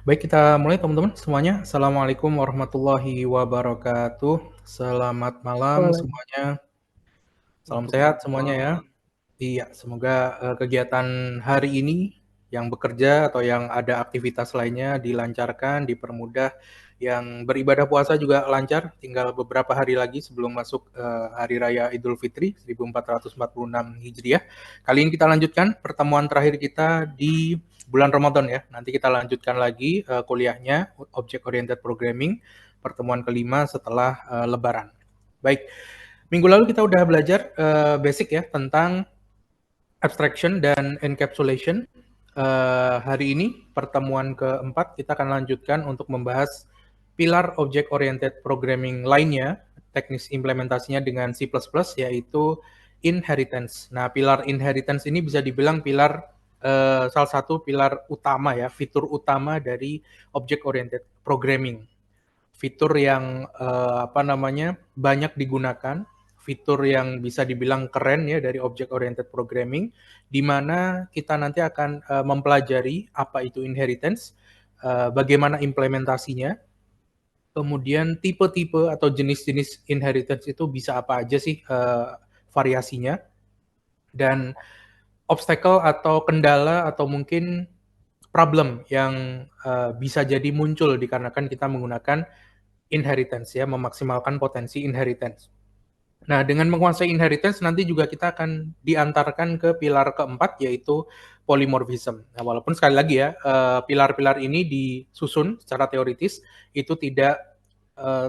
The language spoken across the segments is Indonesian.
Baik, kita mulai teman-teman semuanya. Assalamualaikum warahmatullahi wabarakatuh. Selamat malam semuanya. Salam sehat semuanya ya. Waalaikumsalam. Iya, semoga kegiatan hari ini yang bekerja atau yang ada aktivitas lainnya dilancarkan, dipermudah. Yang beribadah puasa juga lancar. Tinggal beberapa hari lagi sebelum masuk Hari Raya Idul Fitri 1446 Hijriah. Kali ini kita lanjutkan pertemuan terakhir kita di bulan Ramadan ya. Nanti kita lanjutkan lagi kuliahnya Object Oriented Programming pertemuan kelima setelah Lebaran. Baik, minggu lalu kita udah belajar basic ya tentang abstraction dan encapsulation. Hari ini pertemuan keempat kita akan lanjutkan untuk membahas pilar object oriented programming lainnya, teknis implementasinya dengan C++, yaitu inheritance. Nah, pilar inheritance ini bisa dibilang pilar salah satu pilar utama ya, fitur utama dari object oriented programming. Fitur yang banyak digunakan, fitur yang bisa dibilang keren ya dari object oriented programming, di mana kita nanti akan mempelajari apa itu inheritance, bagaimana implementasinya, kemudian tipe-tipe atau jenis-jenis inheritance itu bisa apa aja sih variasinya, dan obstacle atau kendala atau mungkin problem yang bisa jadi muncul dikarenakan kita menggunakan inheritance ya, memaksimalkan potensi inheritance. Nah, dengan menguasai inheritance nanti juga kita akan diantarkan ke pilar keempat yaitu polymorphism. Nah, walaupun sekali lagi ya, pilar-pilar ini disusun secara teoritis itu tidak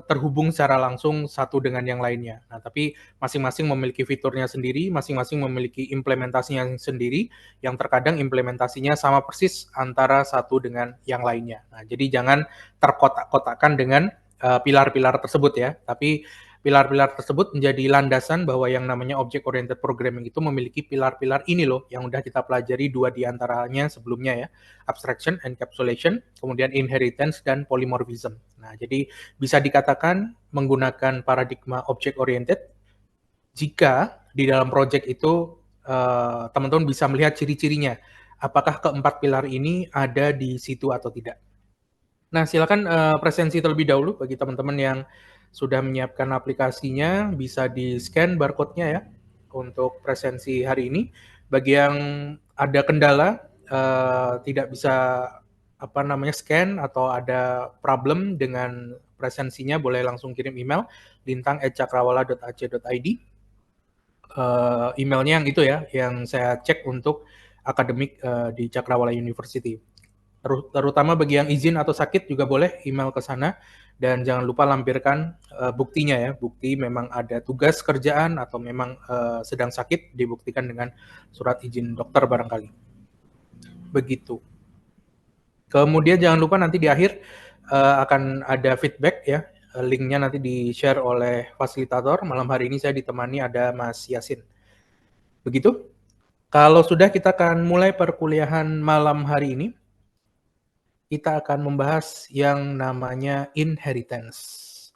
terhubung secara langsung satu dengan yang lainnya. Nah, tapi masing-masing memiliki fiturnya sendiri, masing-masing memiliki implementasinya sendiri, yang terkadang implementasinya sama persis antara satu dengan yang lainnya. Nah, jadi jangan terkotak-kotakkan dengan pilar-pilar tersebut ya, tapi pilar-pilar tersebut menjadi landasan bahwa yang namanya object oriented programming itu memiliki pilar-pilar ini loh yang udah kita pelajari dua di antaranya sebelumnya ya, abstraction, encapsulation, kemudian inheritance dan polymorphism. Nah, jadi bisa dikatakan menggunakan paradigma object oriented jika di dalam project itu teman-teman bisa melihat ciri-cirinya. Apakah keempat pilar ini ada di situ atau tidak? Nah, silakan presensi terlebih dahulu bagi teman-teman yang sudah menyiapkan aplikasinya, bisa di-scan barcode-nya ya untuk presensi hari ini. Bagi yang ada kendala, tidak bisa scan atau ada problem dengan presensinya, boleh langsung kirim email lintang@cakrawala.ac.id. Emailnya yang itu ya, yang saya cek untuk akademik di Cakrawala University. Terutama bagi yang izin atau sakit juga boleh email ke sana, dan jangan lupa lampirkan buktinya ya, bukti memang ada tugas kerjaan atau memang sedang sakit, dibuktikan dengan surat izin dokter barangkali. Begitu. Kemudian jangan lupa nanti di akhir akan ada feedback ya, linknya nanti di-share oleh fasilitator. Malam hari ini saya ditemani ada Mas Yasin. Begitu. Kalau sudah, kita akan mulai perkuliahan malam hari ini. Kita akan membahas yang namanya inheritance.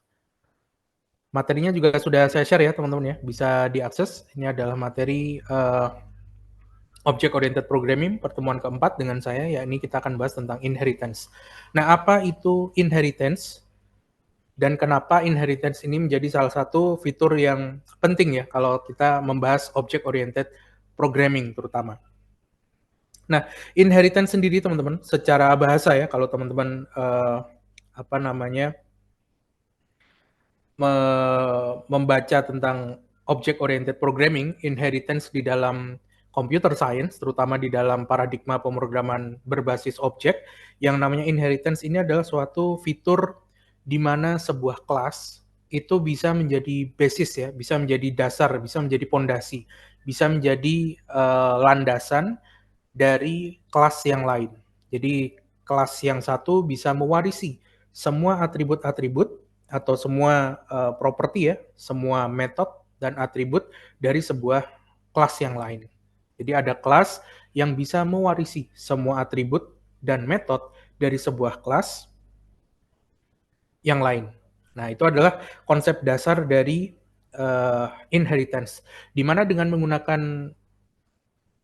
Materinya juga sudah saya share ya teman-teman ya, bisa diakses. Ini adalah materi Object Oriented Programming pertemuan keempat dengan saya, ya ini kita akan bahas tentang inheritance. Nah, apa itu inheritance? Dan kenapa inheritance ini menjadi salah satu fitur yang penting ya kalau kita membahas Object Oriented Programming terutama. Nah, inheritance sendiri teman-teman, secara bahasa ya, kalau teman-teman membaca tentang object oriented programming, inheritance di dalam computer science, terutama di dalam paradigma pemrograman berbasis objek, yang namanya inheritance ini adalah suatu fitur di mana sebuah kelas itu bisa menjadi basis ya, bisa menjadi dasar, bisa menjadi pondasi, bisa menjadi landasan dari kelas yang lain. Jadi kelas yang satu bisa mewarisi semua atribut-atribut atau semua properti ya, semua metode dan atribut dari sebuah kelas yang lain. Jadi ada kelas yang bisa mewarisi semua atribut dan metode dari sebuah kelas yang lain. Nah, itu adalah konsep dasar dari inheritance, di mana dengan menggunakan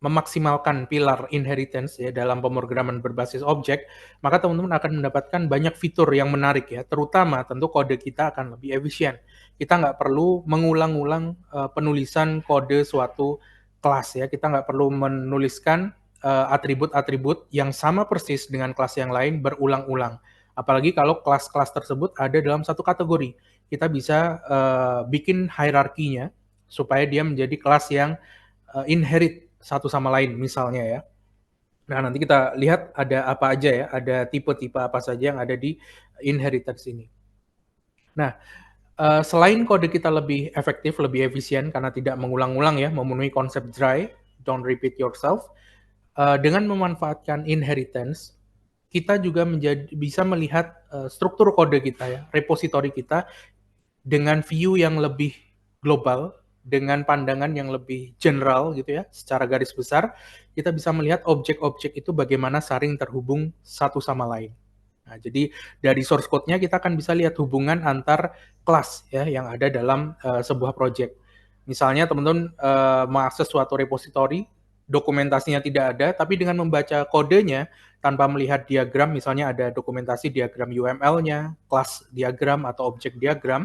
memaksimalkan pilar inheritance ya dalam pemrograman berbasis objek, maka teman-teman akan mendapatkan banyak fitur yang menarik ya, terutama tentu kode kita akan lebih efisien. Kita nggak perlu mengulang-ulang penulisan kode suatu kelas ya, kita nggak perlu menuliskan atribut-atribut yang sama persis dengan kelas yang lain berulang-ulang. Apalagi kalau kelas-kelas tersebut ada dalam satu kategori. Kita bisa bikin hierarkinya supaya dia menjadi kelas yang inherit satu sama lain misalnya ya. Nah, nanti kita lihat ada apa aja ya, ada tipe-tipe apa saja yang ada di inheritance ini. Nah, selain kode kita lebih efektif, lebih efisien karena tidak mengulang-ulang ya, memenuhi konsep dry, don't repeat yourself, dengan memanfaatkan inheritance, kita juga bisa melihat struktur kode kita ya, repository kita dengan view yang lebih global, dengan pandangan yang lebih general gitu ya, secara garis besar, kita bisa melihat objek-objek itu bagaimana saling terhubung satu sama lain. Nah, jadi dari source code-nya kita akan bisa lihat hubungan antar kelas ya yang ada dalam sebuah project. Misalnya teman-teman mengakses suatu repository, dokumentasinya tidak ada, tapi dengan membaca kodenya tanpa melihat diagram, misalnya ada dokumentasi diagram UML-nya, kelas diagram atau objek diagram,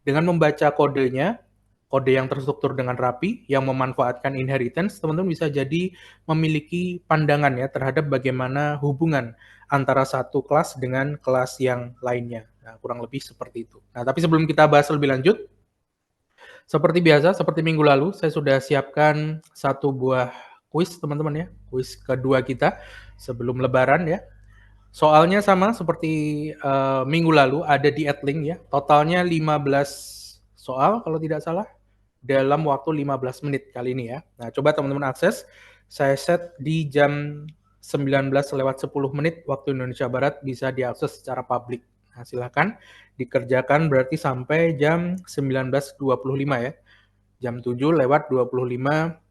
dengan membaca kodenya, kode yang terstruktur dengan rapi, yang memanfaatkan inheritance, teman-teman bisa jadi memiliki pandangan ya terhadap bagaimana hubungan antara satu kelas dengan kelas yang lainnya. Nah, kurang lebih seperti itu. Nah, tapi sebelum kita bahas lebih lanjut, seperti biasa, seperti minggu lalu, saya sudah siapkan satu buah kuis, teman-teman ya. Kuis kedua kita sebelum lebaran ya. Soalnya sama seperti minggu lalu, ada di Edlink ya. Totalnya 15 soal kalau tidak salah dalam waktu 15 menit kali ini ya. Nah, coba teman-teman akses. Saya set di jam 19:10 waktu Indonesia Barat, bisa diakses secara publik. Nah, silakan dikerjakan berarti sampai jam 19.25 ya. Jam 7:25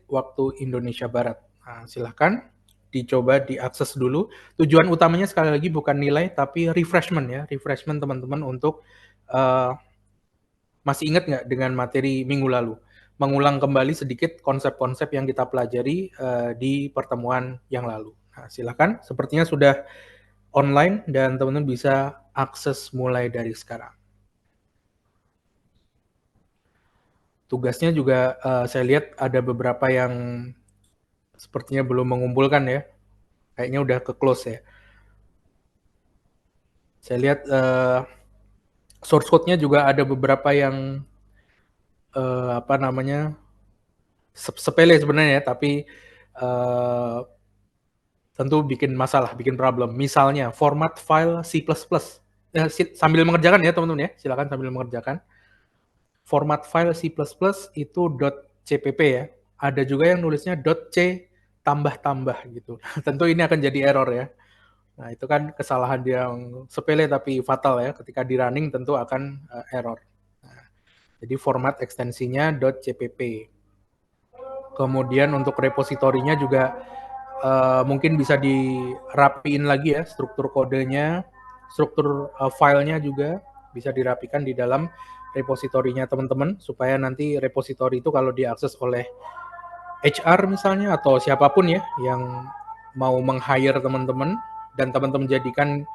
waktu Indonesia Barat. Nah, silakan dicoba diakses dulu. Tujuan utamanya sekali lagi bukan nilai, tapi refreshment ya. Refreshment teman-teman untuk masih ingat nggak dengan materi minggu lalu? Mengulang kembali sedikit konsep-konsep yang kita pelajari di pertemuan yang lalu. Nah, silakan. Sepertinya sudah online dan teman-teman bisa akses mulai dari sekarang. Tugasnya juga saya lihat ada beberapa yang sepertinya belum mengumpulkan ya. Kayaknya udah ke close ya. Saya lihat source code-nya juga ada beberapa yang apa namanya sepele sebenarnya, tapi tentu bikin masalah, bikin problem. Misalnya format file C++. Sambil mengerjakan ya teman-teman ya, silakan sambil mengerjakan. Format file C++ itu .cpp ya. Ada juga yang nulisnya .c tambah-tambah gitu. Tentu ini akan jadi error ya. Nah, itu kan kesalahan yang sepele tapi fatal ya. Ketika di running tentu akan error. Nah, jadi format ekstensinya .cpp. Kemudian untuk repositorinya juga mungkin bisa dirapiin lagi ya, struktur kodenya, struktur filenya juga bisa dirapikan di dalam repositorinya teman-teman, supaya nanti repositori itu kalau diakses oleh HR misalnya atau siapapun ya yang mau meng-hire teman-teman dan teman-teman jadikan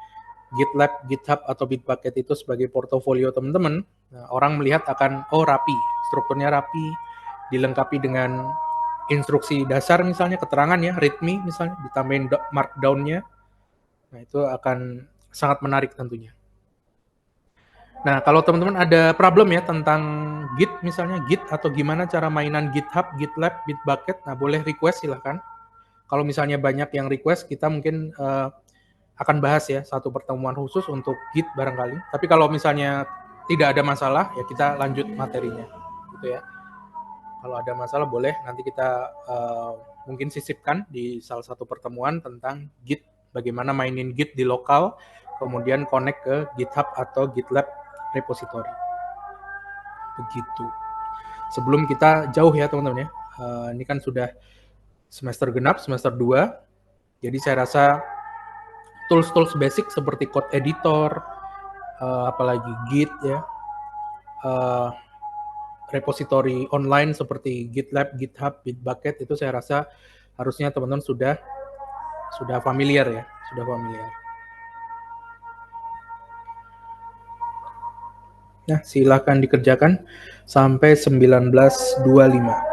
GitLab, GitHub atau Bitbucket itu sebagai portofolio teman-teman, nah, orang melihat akan oh rapi, strukturnya rapi, dilengkapi dengan instruksi dasar misalnya, keterangan ya, readme misalnya, ditambahin markdown-nya. Nah, itu akan sangat menarik tentunya. Nah, kalau teman-teman ada problem ya tentang Git misalnya, Git atau gimana cara mainan GitHub, GitLab, Bitbucket, nah boleh request silahkan. Kalau misalnya banyak yang request, kita mungkin akan bahas ya satu pertemuan khusus untuk Git barangkali. Tapi kalau misalnya tidak ada masalah, ya kita lanjut materinya. Gitu ya. Kalau ada masalah boleh nanti kita mungkin sisipkan di salah satu pertemuan tentang Git, bagaimana mainin Git di lokal, kemudian connect ke GitHub atau GitLab repository. Begitu. Sebelum kita jauh ya teman-teman ya, ini kan sudah semester genap, semester 2, jadi saya rasa tools-tools basic seperti code editor, apalagi Git ya, repositori online seperti GitLab, GitHub, Bitbucket itu saya rasa harusnya teman-teman sudah familiar ya, sudah familiar. Nah, silakan dikerjakan sampai 1925.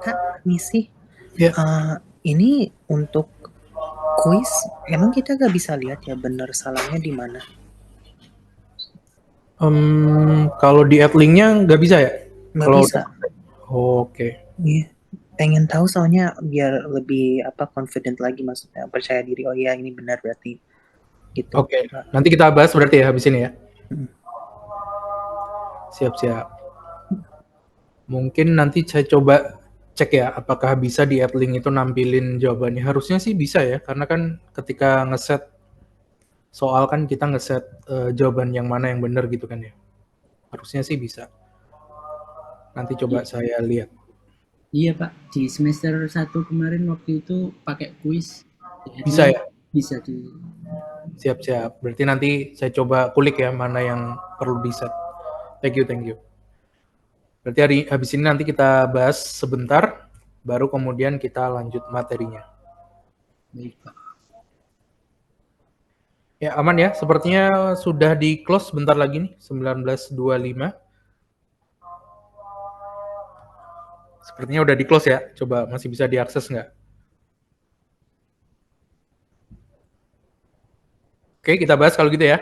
Kak, misi. Ya. Ini untuk kuis, emang kita gak bisa lihat ya bener salahnya di mana? Kalau di add link-nya nggak bisa ya? Nggak Kalau udah bisa. oke. Iya. Pengen tahu soalnya biar lebih confident lagi, maksudnya percaya diri. Oh iya, ini benar berarti gitu. Oke, nanti kita bahas berarti ya habis ini ya. Mm. Siap-siap. Mungkin nanti saya coba cek ya, apakah bisa di add link itu nampilin jawabannya. Harusnya sih bisa ya, karena kan ketika ngeset soal kan kita ngeset jawaban yang mana yang benar gitu kan ya. Harusnya sih bisa. Nanti coba Iya, saya lihat. iya Pak, di semester 1 kemarin waktu itu pakai kuis di Bisa Edlink ya? bisa di Siap-siap. Berarti nanti saya coba kulik ya mana yang perlu di set. Thank you, thank you. Berarti habis ini nanti kita bahas sebentar, baru kemudian kita lanjut materinya. baik Pak. Ya aman ya, sepertinya sudah di close sebentar lagi nih, 19.25. Sepertinya udah di close ya, coba masih bisa diakses nggak? Oke, kita bahas kalau gitu ya.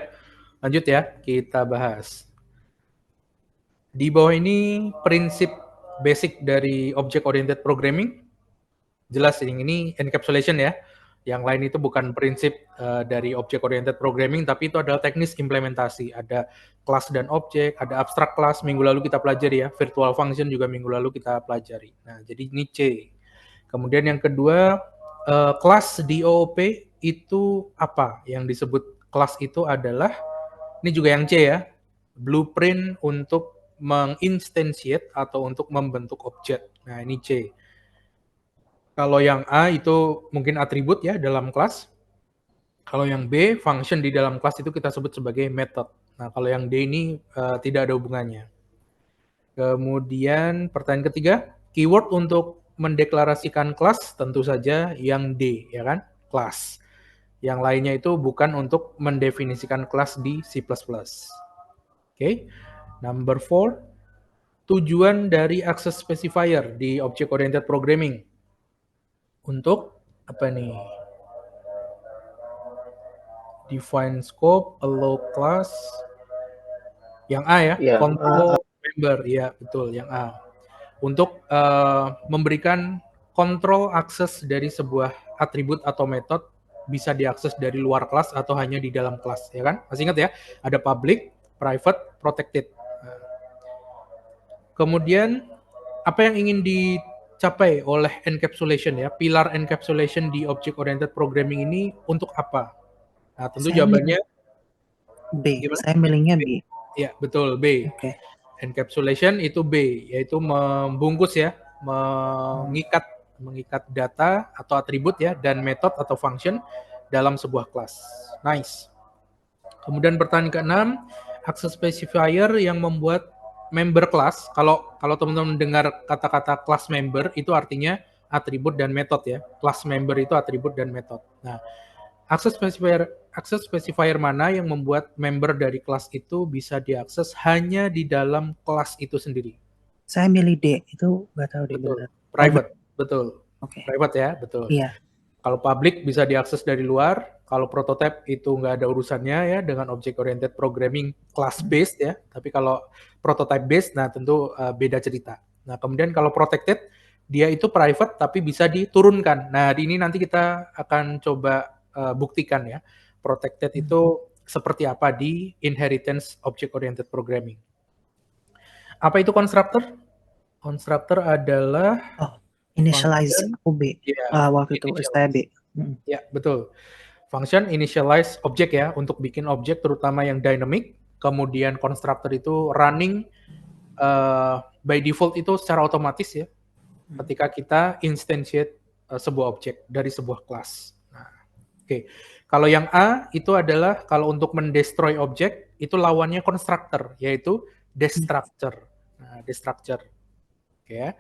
Lanjut ya, kita bahas. Di bawah ini prinsip basic dari Object Oriented Programming. Jelas ini encapsulation ya. Yang lain itu bukan prinsip dari Object Oriented Programming, tapi itu adalah teknis implementasi. Ada kelas dan objek, ada abstract class, minggu lalu kita pelajari ya. Virtual function juga minggu lalu kita pelajari. Nah, jadi ini C. Kemudian yang kedua, kelas di OOP itu apa? Yang disebut kelas itu adalah, ini juga yang C ya, blueprint untuk menginstantiate atau untuk membentuk objek. Nah, ini C. Kalau yang A itu mungkin atribut ya dalam kelas. Kalau yang B, function di dalam kelas itu kita sebut sebagai method. Nah, kalau yang D ini tidak ada hubungannya. Kemudian pertanyaan ketiga, keyword untuk mendeklarasikan kelas tentu saja yang D, ya kan? Kelas. Yang lainnya itu bukan untuk mendefinisikan kelas di C++. Oke. Number 4, tujuan dari access specifier di object oriented programming. Untuk apa nih? Define scope, allow class. Yang A ya, Ya, control member. Ya, betul, yang A. Untuk memberikan kontrol akses dari sebuah atribut atau metode bisa diakses dari luar kelas atau hanya di dalam kelas, ya kan? Masih ingat ya? Ada public, private, protected. Kemudian apa yang ingin dicapai oleh encapsulation ya? Pilar encapsulation di object oriented programming ini untuk apa? Nah, tentu Saya milih jawabannya B. gimana? Saya milihnya B. Ya, betul, B. Oke. Encapsulation itu B, yaitu membungkus ya, mengikat data atau atribut ya, dan metode atau function dalam sebuah kelas. Nice. Kemudian pertanyaan ke-6, access specifier yang membuat member kelas. Kalau teman-teman dengar kata-kata class member, itu artinya atribut dan metode ya. Class member itu atribut dan metode. Nah, access specifier mana yang membuat member dari kelas itu bisa diakses hanya di dalam kelas itu sendiri? Saya milih D. Itu nggak tahu deh Betul. benar. Private, betul. Oke. Private ya, betul. Iya. Kalau public bisa diakses dari luar. Kalau prototype itu nggak ada urusannya ya dengan object oriented programming class based ya. Tapi kalau prototype based, nah tentu beda cerita. Nah kemudian kalau protected, dia itu private tapi bisa diturunkan. Nah di ini nanti kita akan coba buktikan ya. Protected itu seperti apa di inheritance object oriented programming. Apa itu constructor? Constructor adalah Initialize function, aku B. ya, Waktu itu saya B. ya betul. Function initialize object ya, untuk bikin objek terutama yang dynamic. Kemudian constructor itu running by default itu secara otomatis ya, ketika kita instantiate sebuah objek dari sebuah kelas. Nah, oke. Kalau yang A itu adalah kalau untuk mendestroy objek itu lawannya constructor, yaitu destructor. Nah, destructor. Oke ya.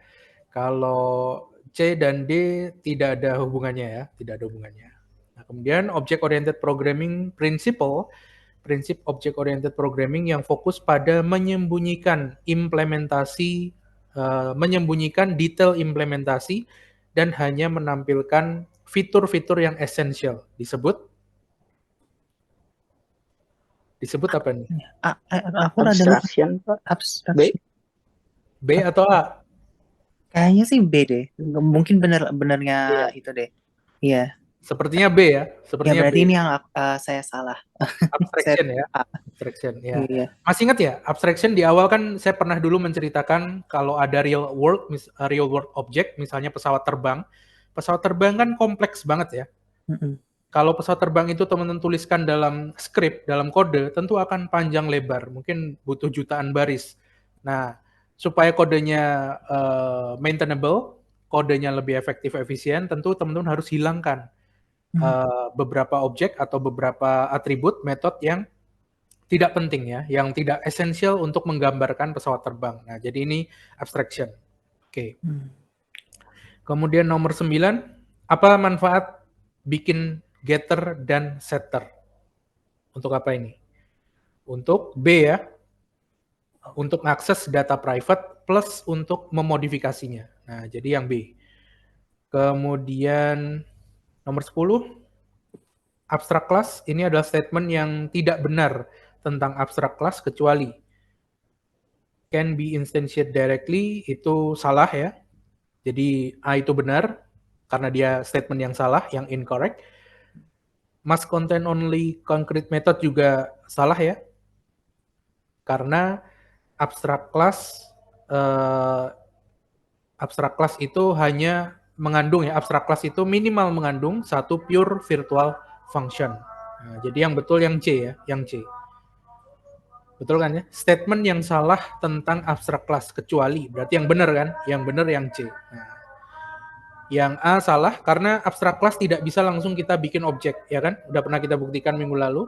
Kalau C dan D tidak ada hubungannya ya, tidak ada hubungannya. Nah, kemudian object oriented programming principle, prinsip object oriented programming yang fokus pada menyembunyikan implementasi, menyembunyikan detail implementasi dan hanya menampilkan fitur-fitur yang esensial. Disebut apa nih? Aku rada lupa. Abstraction, Pak. Abstraction. B atau A? Kayaknya sih B deh. Mungkin benernya itu deh. Iya. Sepertinya B ya. Ya Sepertinya berarti B. ini yang saya salah. Abstraction ya. Abstraction ya. Iya. Masih ingat ya, abstraction di awal kan saya pernah dulu menceritakan kalau ada real world object, misalnya pesawat terbang. Pesawat terbang kan kompleks banget ya. Kalau pesawat terbang itu teman-teman tuliskan dalam script, dalam kode, tentu akan panjang lebar, mungkin butuh jutaan baris. Nah, supaya kodenya maintainable, kodenya lebih efektif, efisien, tentu teman-teman harus hilangkan beberapa objek atau beberapa atribut, metode yang tidak penting ya, yang tidak esensial untuk menggambarkan pesawat terbang. Nah, jadi ini abstraction. Oke. Kemudian nomor 9, apa manfaat bikin getter dan setter? Untuk apa ini? Untuk B ya, untuk akses data private plus untuk memodifikasinya. Nah, jadi yang B. Kemudian nomor 10, abstract class ini adalah statement yang tidak benar tentang abstract class kecuali can be instantiated directly, itu salah ya. Jadi A itu benar karena dia statement yang salah, yang incorrect. Must contain only concrete method juga salah ya. Karena abstract class itu hanya mengandung ya, abstract class itu minimal mengandung satu pure virtual function. Nah, jadi yang betul yang C ya, yang C. Betul kan ya? Statement yang salah tentang abstract class kecuali, berarti yang benar kan? Yang benar yang C. Nah, yang A salah karena abstract class tidak bisa langsung kita bikin objek, ya kan? Udah pernah kita buktikan minggu lalu.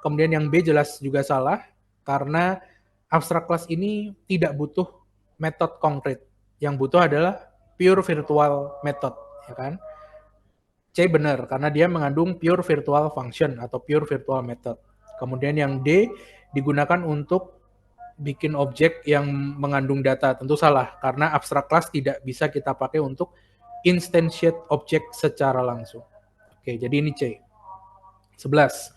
Kemudian yang B jelas juga salah karena abstract class ini tidak butuh metode konkret. Yang butuh adalah pure virtual method, ya kan? C benar karena dia mengandung pure virtual function atau pure virtual method. Kemudian yang D digunakan untuk bikin objek yang mengandung data, tentu salah karena abstract class tidak bisa kita pakai untuk instantiate objek secara langsung. Oke, jadi ini C. 11.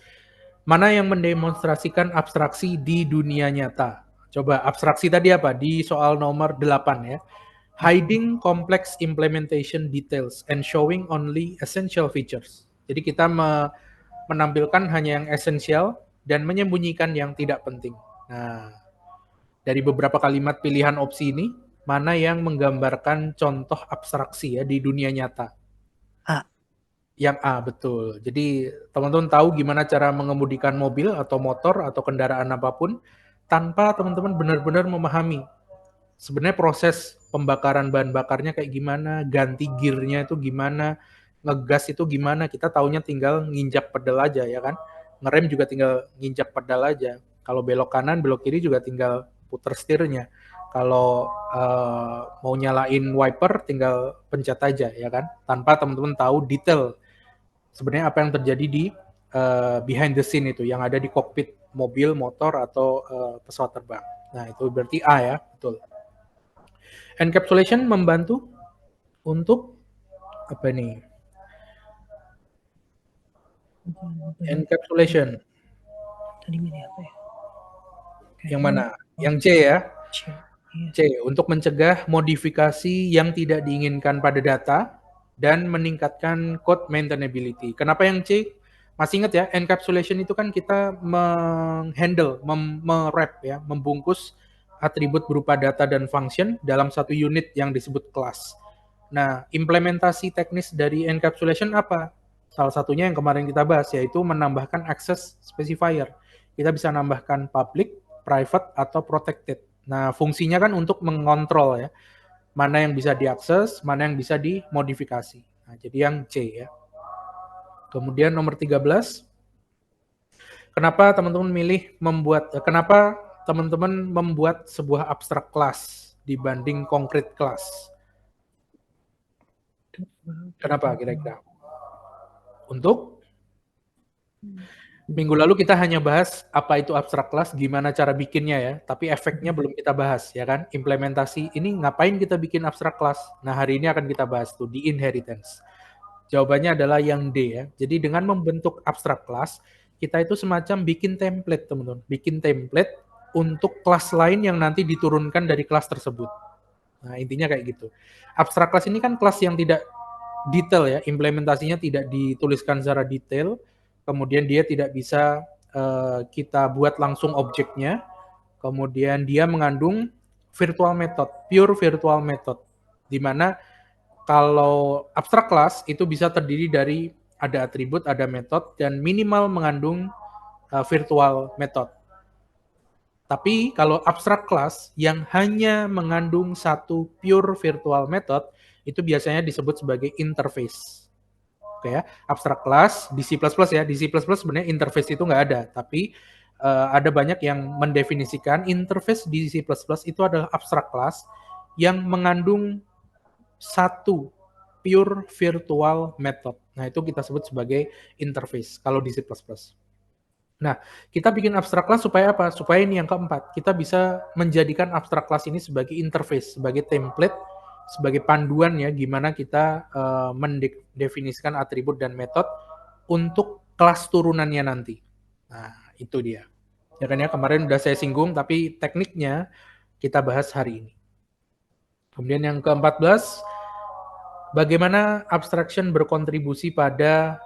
Mana yang mendemonstrasikan abstraksi di dunia nyata? Coba abstraksi tadi apa? Di soal nomor 8 ya. Hiding complex implementation details and showing only essential features. Jadi kita menampilkan hanya yang esensial dan menyembunyikan yang tidak penting. Nah, dari beberapa kalimat pilihan opsi ini, mana yang menggambarkan contoh abstraksi ya di dunia nyata? A. Yang A, betul. Jadi teman-teman tahu gimana cara mengemudikan mobil atau motor atau kendaraan apapun tanpa teman-teman benar-benar memahami sebenarnya proses pembakaran bahan bakarnya kayak gimana, ganti gearnya itu gimana, ngegas itu gimana, kita taunya tinggal nginjak pedal aja ya kan. Ngerem juga tinggal nginjak pedal aja. Kalau belok kanan, belok kiri juga tinggal puter setirnya. Kalau mau nyalain wiper tinggal pencet aja ya kan, tanpa teman-teman tahu detail sebenarnya apa yang terjadi di behind the scene itu yang ada di kokpit mobil, motor atau pesawat terbang. Nah, itu berarti A ya, betul. Encapsulation membantu untuk apa nih? Encapsulation. Tadi milih apa ya? Yang mana? Yang C ya. C, untuk mencegah modifikasi yang tidak diinginkan pada data dan meningkatkan code maintainability. Kenapa yang C? Masih ingat ya, encapsulation itu kan kita menghandle, merap ya, membungkus atribut berupa data dan function dalam satu unit yang disebut kelas. Nah, implementasi teknis dari encapsulation apa? Salah satunya yang kemarin kita bahas, yaitu menambahkan access specifier. Kita bisa nambahkan public, private, atau protected. Nah, fungsinya kan untuk mengontrol ya, mana yang bisa diakses, mana yang bisa dimodifikasi. Nah, jadi yang C ya. Kemudian nomor 13, kenapa teman-teman kenapa teman-teman membuat sebuah abstrak class dibanding concrete class? Kenapa kira-kira? Untuk minggu lalu kita hanya bahas apa itu abstrak class, gimana cara bikinnya ya, tapi efeknya belum kita bahas ya kan. Implementasi ini ngapain kita bikin abstrak class? Nah, hari ini akan kita bahas tuh di inheritance. Jawabannya adalah yang D ya. Jadi dengan membentuk abstrak class, kita itu semacam bikin template, teman-teman. Bikin template untuk kelas lain yang nanti diturunkan dari kelas tersebut. Nah, intinya kayak gitu. Abstrak class ini kan kelas yang tidak detail ya, implementasinya tidak dituliskan secara detail, kemudian dia tidak bisa kita buat langsung objeknya, kemudian dia mengandung virtual method, pure virtual method, di mana kalau abstrak class itu bisa terdiri dari ada atribut, ada metode, dan minimal mengandung virtual method. Tapi kalau abstrak class yang hanya mengandung satu pure virtual method, itu biasanya disebut sebagai interface. Oke ya, abstrak class di C++ ya, di C++ sebenarnya interface itu nggak ada, tapi ada banyak yang mendefinisikan interface di C++ itu adalah abstrak class yang mengandung satu pure virtual method. Nah, itu kita sebut sebagai interface kalau di C++. Nah, kita bikin abstrak class supaya apa? Supaya ini yang keempat, kita bisa menjadikan abstrak class ini sebagai interface, sebagai template, sebagai panduan ya gimana kita mendefinisikan atribut dan metode untuk kelas turunannya nanti. Nah, itu dia. Ya kan ya, kemarin udah saya singgung, tapi tekniknya kita bahas hari ini. Kemudian yang ke-14, bagaimana abstraction berkontribusi pada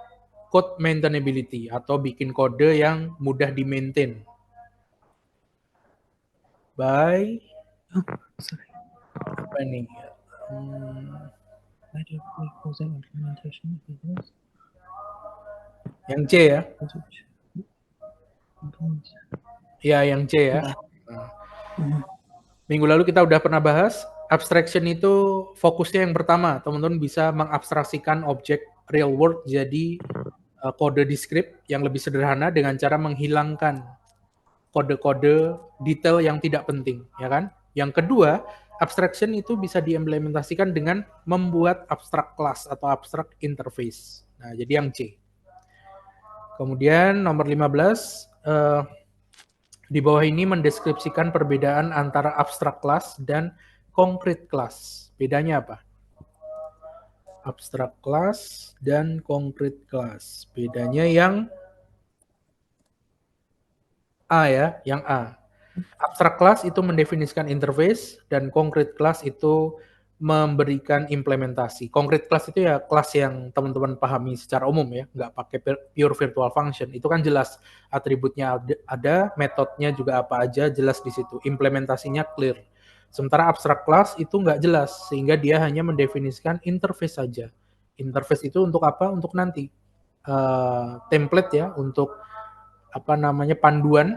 code maintainability atau bikin kode yang mudah di-maintain? Apa nih? Yang C ya? Ya, yang C ya. Minggu lalu kita udah pernah bahas, abstraction itu fokusnya yang pertama, teman-teman bisa mengabstraksikan objek real world jadi kode descript yang lebih sederhana dengan cara menghilangkan kode-kode detail yang tidak penting, ya kan? Yang kedua, abstraction itu bisa diimplementasikan dengan membuat abstract class atau abstract interface. Nah, jadi yang C. Kemudian nomor 15, di bawah ini mendeskripsikan perbedaan antara abstract class dan concrete class. Bedanya apa? Abstract class dan concrete class. Bedanya yang A ya, yang A. Abstract class itu mendefinisikan interface dan concrete class itu memberikan implementasi. Concrete class itu ya kelas yang teman-teman pahami secara umum ya, nggak pakai pure virtual function. Itu kan jelas atributnya ada, metodenya juga apa aja jelas di situ. Implementasinya clear. Sementara abstract class itu nggak jelas, sehingga dia hanya mendefinisikan interface saja. Interface itu untuk apa? Untuk nanti template ya, untuk apa namanya panduan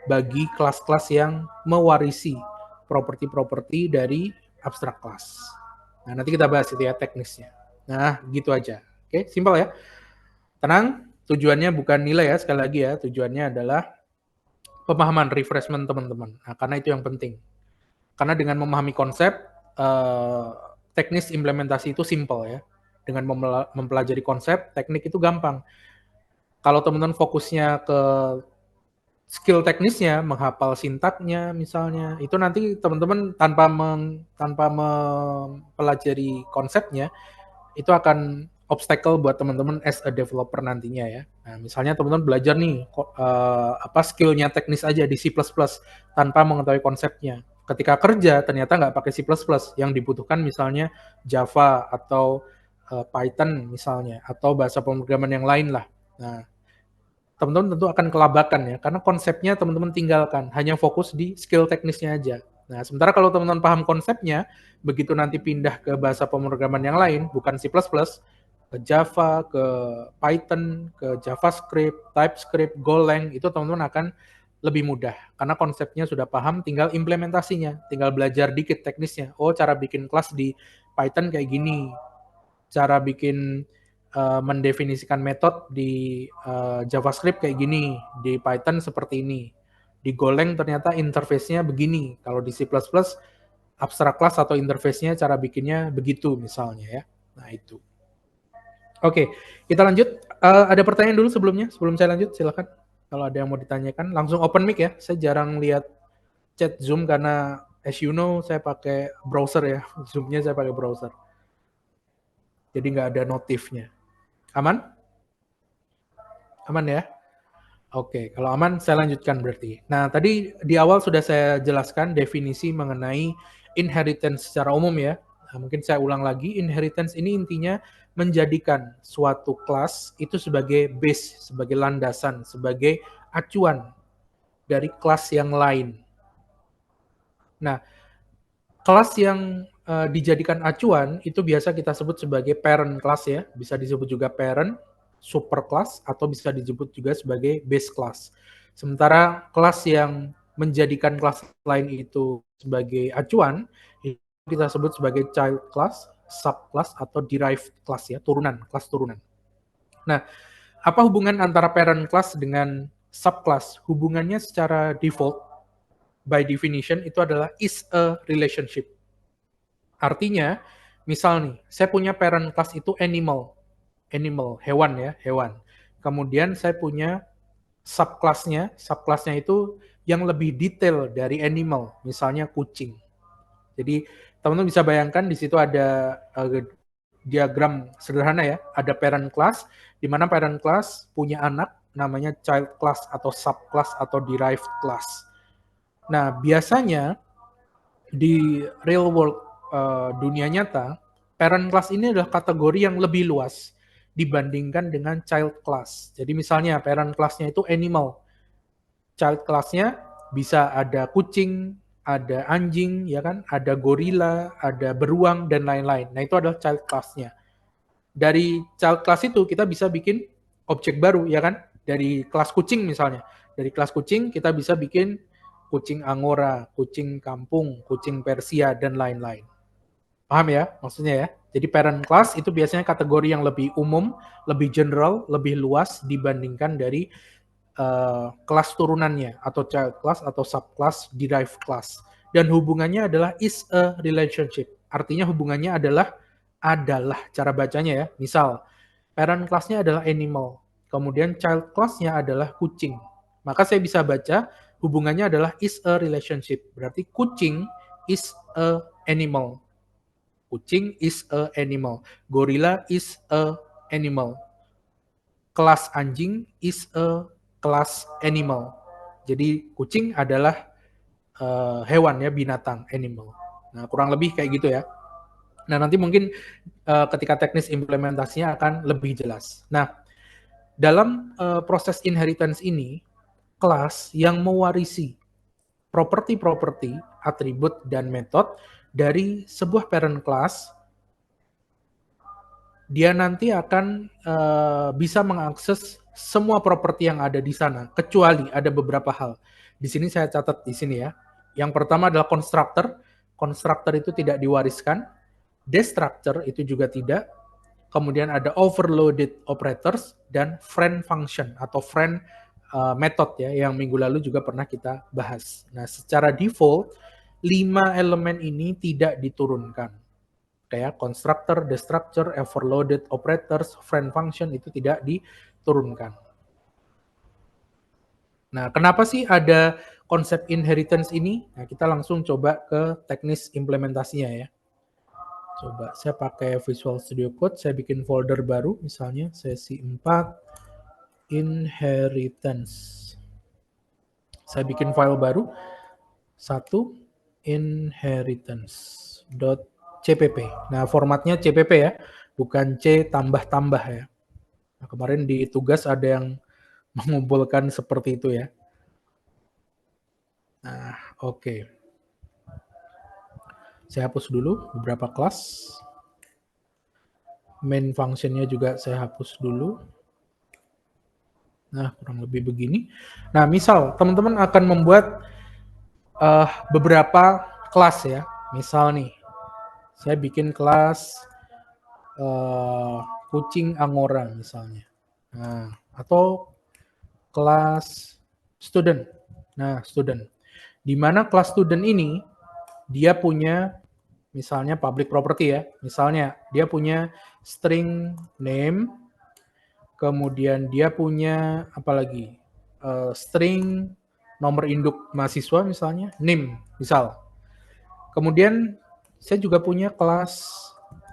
bagi kelas-kelas yang mewarisi properti-properti dari abstract class. Nah, nanti kita bahas itu ya teknisnya. Nah, gitu aja. Oke, simpel ya. Tenang, tujuannya bukan nilai ya, sekali lagi ya, tujuannya adalah pemahaman, refreshment teman-teman. Nah, karena itu yang penting. Karena dengan memahami konsep, teknis implementasi itu simple ya. Dengan mempelajari konsep, teknik itu gampang. Kalau teman-teman fokusnya ke skill teknisnya, menghafal sintaknya misalnya, itu nanti teman-teman tanpa mempelajari konsepnya, itu akan obstacle buat teman-teman as a developer nantinya ya. Nah, misalnya teman-teman belajar nih skillnya teknis aja di C++ tanpa mengetahui konsepnya. Ketika kerja ternyata nggak pakai C++, yang dibutuhkan misalnya Java atau Python misalnya, atau bahasa pemrograman yang lain lah. Nah, teman-teman tentu akan kelabakan ya, karena konsepnya teman-teman tinggalkan, hanya fokus di skill teknisnya aja. Nah, sementara kalau teman-teman paham konsepnya, begitu nanti pindah ke bahasa pemrograman yang lain, bukan C++, ke Java, ke Python, ke JavaScript, TypeScript, Golang, itu teman-teman akan lebih mudah karena konsepnya sudah paham, tinggal implementasinya, tinggal belajar dikit teknisnya. Oh, cara bikin kelas di Python kayak gini, cara bikin mendefinisikan metode di JavaScript kayak gini, di Python seperti ini. Di Golang ternyata interface-nya begini. Kalau di C++ abstrak class atau interface-nya cara bikinnya begitu misalnya ya. Nah, itu. Oke, kita lanjut. Ada pertanyaan dulu sebelumnya? Sebelum saya lanjut, silakan. Kalau ada yang mau ditanyakan, langsung open mic ya. Saya jarang lihat chat Zoom karena as you know, saya pakai browser ya. Zoom-nya saya pakai browser. Jadi nggak ada notifnya. Aman? Aman ya? Oke, kalau aman saya lanjutkan berarti. Nah, tadi di awal sudah saya jelaskan definisi mengenai inheritance secara umum ya. Nah, mungkin saya ulang lagi, inheritance ini intinya menjadikan suatu kelas itu sebagai base, sebagai landasan, sebagai acuan dari kelas yang lain. Nah, kelas yang dijadikan acuan itu biasa kita sebut sebagai parent class ya, bisa disebut juga parent, super class, atau bisa disebut juga sebagai base class. Sementara kelas yang menjadikan kelas lain itu sebagai acuan, itu kita sebut sebagai child class, subclass, atau derived class ya, turunan, kelas turunan. Nah, apa hubungan antara parent class dengan subclass? Hubungannya secara default, by definition, itu adalah is a relationship. Artinya, misal nih, saya punya parent class itu animal, hewan ya, hewan. Kemudian saya punya subclassnya itu yang lebih detail dari animal, misalnya kucing. Jadi teman-teman bisa bayangkan di situ ada diagram sederhana ya, ada parent class, di mana parent class punya anak namanya child class atau subclass atau derived class. Nah, biasanya di real world dunia nyata, parent class ini adalah kategori yang lebih luas dibandingkan dengan child class. Jadi misalnya parent class-nya itu animal, child class-nya bisa ada kucing, ada anjing, ya kan, ada gorila, ada beruang dan lain-lain. Nah itu adalah child class-nya. Dari child class itu kita bisa bikin objek baru, ya kan? Dari kelas kucing misalnya. Dari kelas kucing kita bisa bikin kucing Angora, kucing kampung, kucing Persia, dan lain-lain. Paham ya maksudnya ya? Jadi parent class itu biasanya kategori yang lebih umum, lebih general, lebih luas dibandingkan dari kelas turunannya, atau child class, atau subclass, derived class. Dan hubungannya adalah is a relationship. Artinya hubungannya adalah cara bacanya ya. Misal, parent class-nya adalah animal, kemudian child class-nya adalah kucing. Maka saya bisa baca hubungannya adalah is a relationship. Berarti kucing is a animal. Kucing is a animal. Gorilla is a animal. Kelas anjing is a class animal. Jadi kucing adalah hewan ya, binatang, animal. Nah, kurang lebih kayak gitu ya. Nah, nanti mungkin ketika teknis implementasinya akan lebih jelas. Nah, dalam proses inheritance ini, kelas yang mewarisi properti-properti, atribut, dan metode dari sebuah parent class, dia nanti akan bisa mengakses semua properti yang ada di sana, kecuali ada beberapa hal. Di sini saya catat di sini ya. Yang pertama adalah constructor. Constructor itu tidak diwariskan. Destructor itu juga tidak. Kemudian ada overloaded operators dan friend function atau friend method ya, yang minggu lalu juga pernah kita bahas. Nah, secara default 5 elemen ini tidak diturunkan. Kayak constructor, destructor, overloaded operators, friend function itu tidak diturunkan. Nah, kenapa sih ada konsep inheritance ini? Nah, kita langsung coba ke teknis implementasinya ya. Coba saya pakai Visual Studio Code, saya bikin folder baru, misalnya sesi 4, inheritance. Saya bikin file baru, 1, inheritance.cpp. Nah, formatnya CPP ya, bukan C tambah-tambah ya. Nah, kemarin di tugas ada yang mengumpulkan seperti itu ya. Nah, oke. Saya hapus dulu beberapa kelas. Main functionnya juga saya hapus dulu. Nah, kurang lebih begini. Nah, misal teman-teman akan membuat beberapa kelas ya. Misal nih, saya bikin kelas kucing Angora misalnya. Nah, atau kelas student. Nah, student. Di mana kelas student ini dia punya misalnya public property ya. Misalnya dia punya string name, kemudian dia punya apa lagi? String nomor induk mahasiswa misalnya, NIM misal. Kemudian saya juga punya kelas